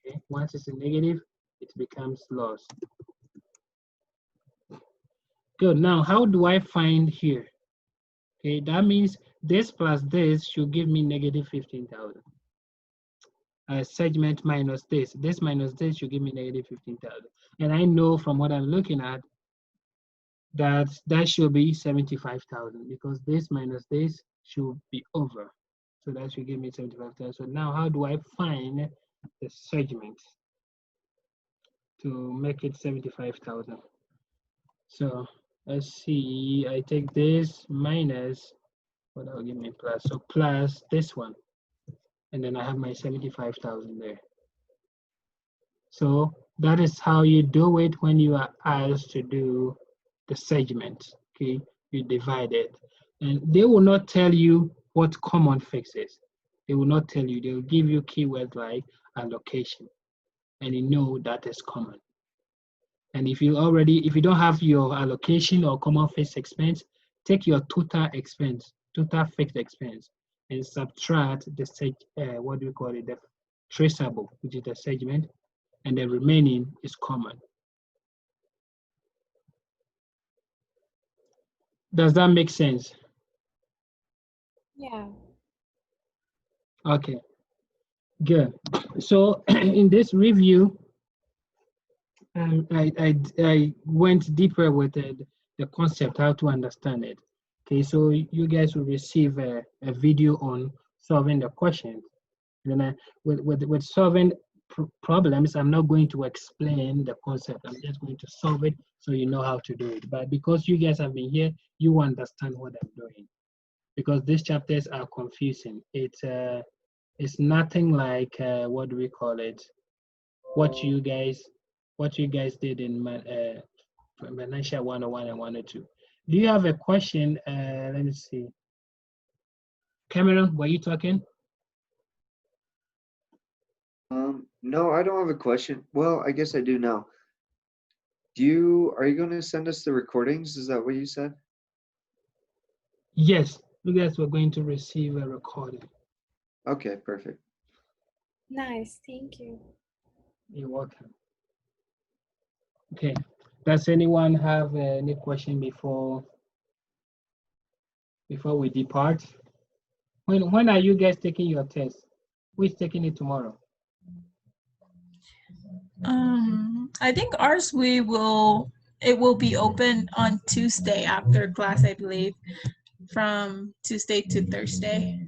Okay, once it's a negative, it becomes loss. Good, now how do I find here? Okay, that means this plus this should give me negative 15,000. Segment minus this minus this should give me negative 15,000. And I know from what I'm looking at that that should be 75,000, because this minus this should be over. So that should give me 75,000. So now how do I find the segment to make it 75,000? So let's see, I take this minus, what will give me plus, so plus this one, and then I have my 75,000 there. So that is how you do it when you are asked to do the segment. Okay, you divide it, and they will not tell you what common fix is. They will not tell you. They will give you keywords like allocation, and you know that is common. And if you don't have your allocation or common fixed expense, take your total expense, total fixed expense, and subtract the what do we call it, the traceable, which is the segment, and the remaining is common. Does that make sense? Yeah. Okay, good. So in this review, I went deeper with the concept, how to understand it. Okay, so you guys will receive a video on solving the questions. And then with solving problems, I'm not going to explain the concept. I'm just going to solve it so you know how to do it. But because you guys have been here, you understand what I'm doing. Because these chapters are confusing. It's nothing like what do we call it? What you guys did in Financial 101 and 102. Do you have a question? Let me see. Cameron, were you talking? No, I don't have a question. Well, I guess I do now. Are you going to send us the recordings? Is that what you said? Yes, you guys were going to receive a recording. Okay, perfect. Nice, thank you. You're welcome. Okay, does anyone have any question before we depart? When are you guys taking your test? Who is taking it tomorrow? I think ours it will be open on Tuesday after class, I believe, from Tuesday to Thursday.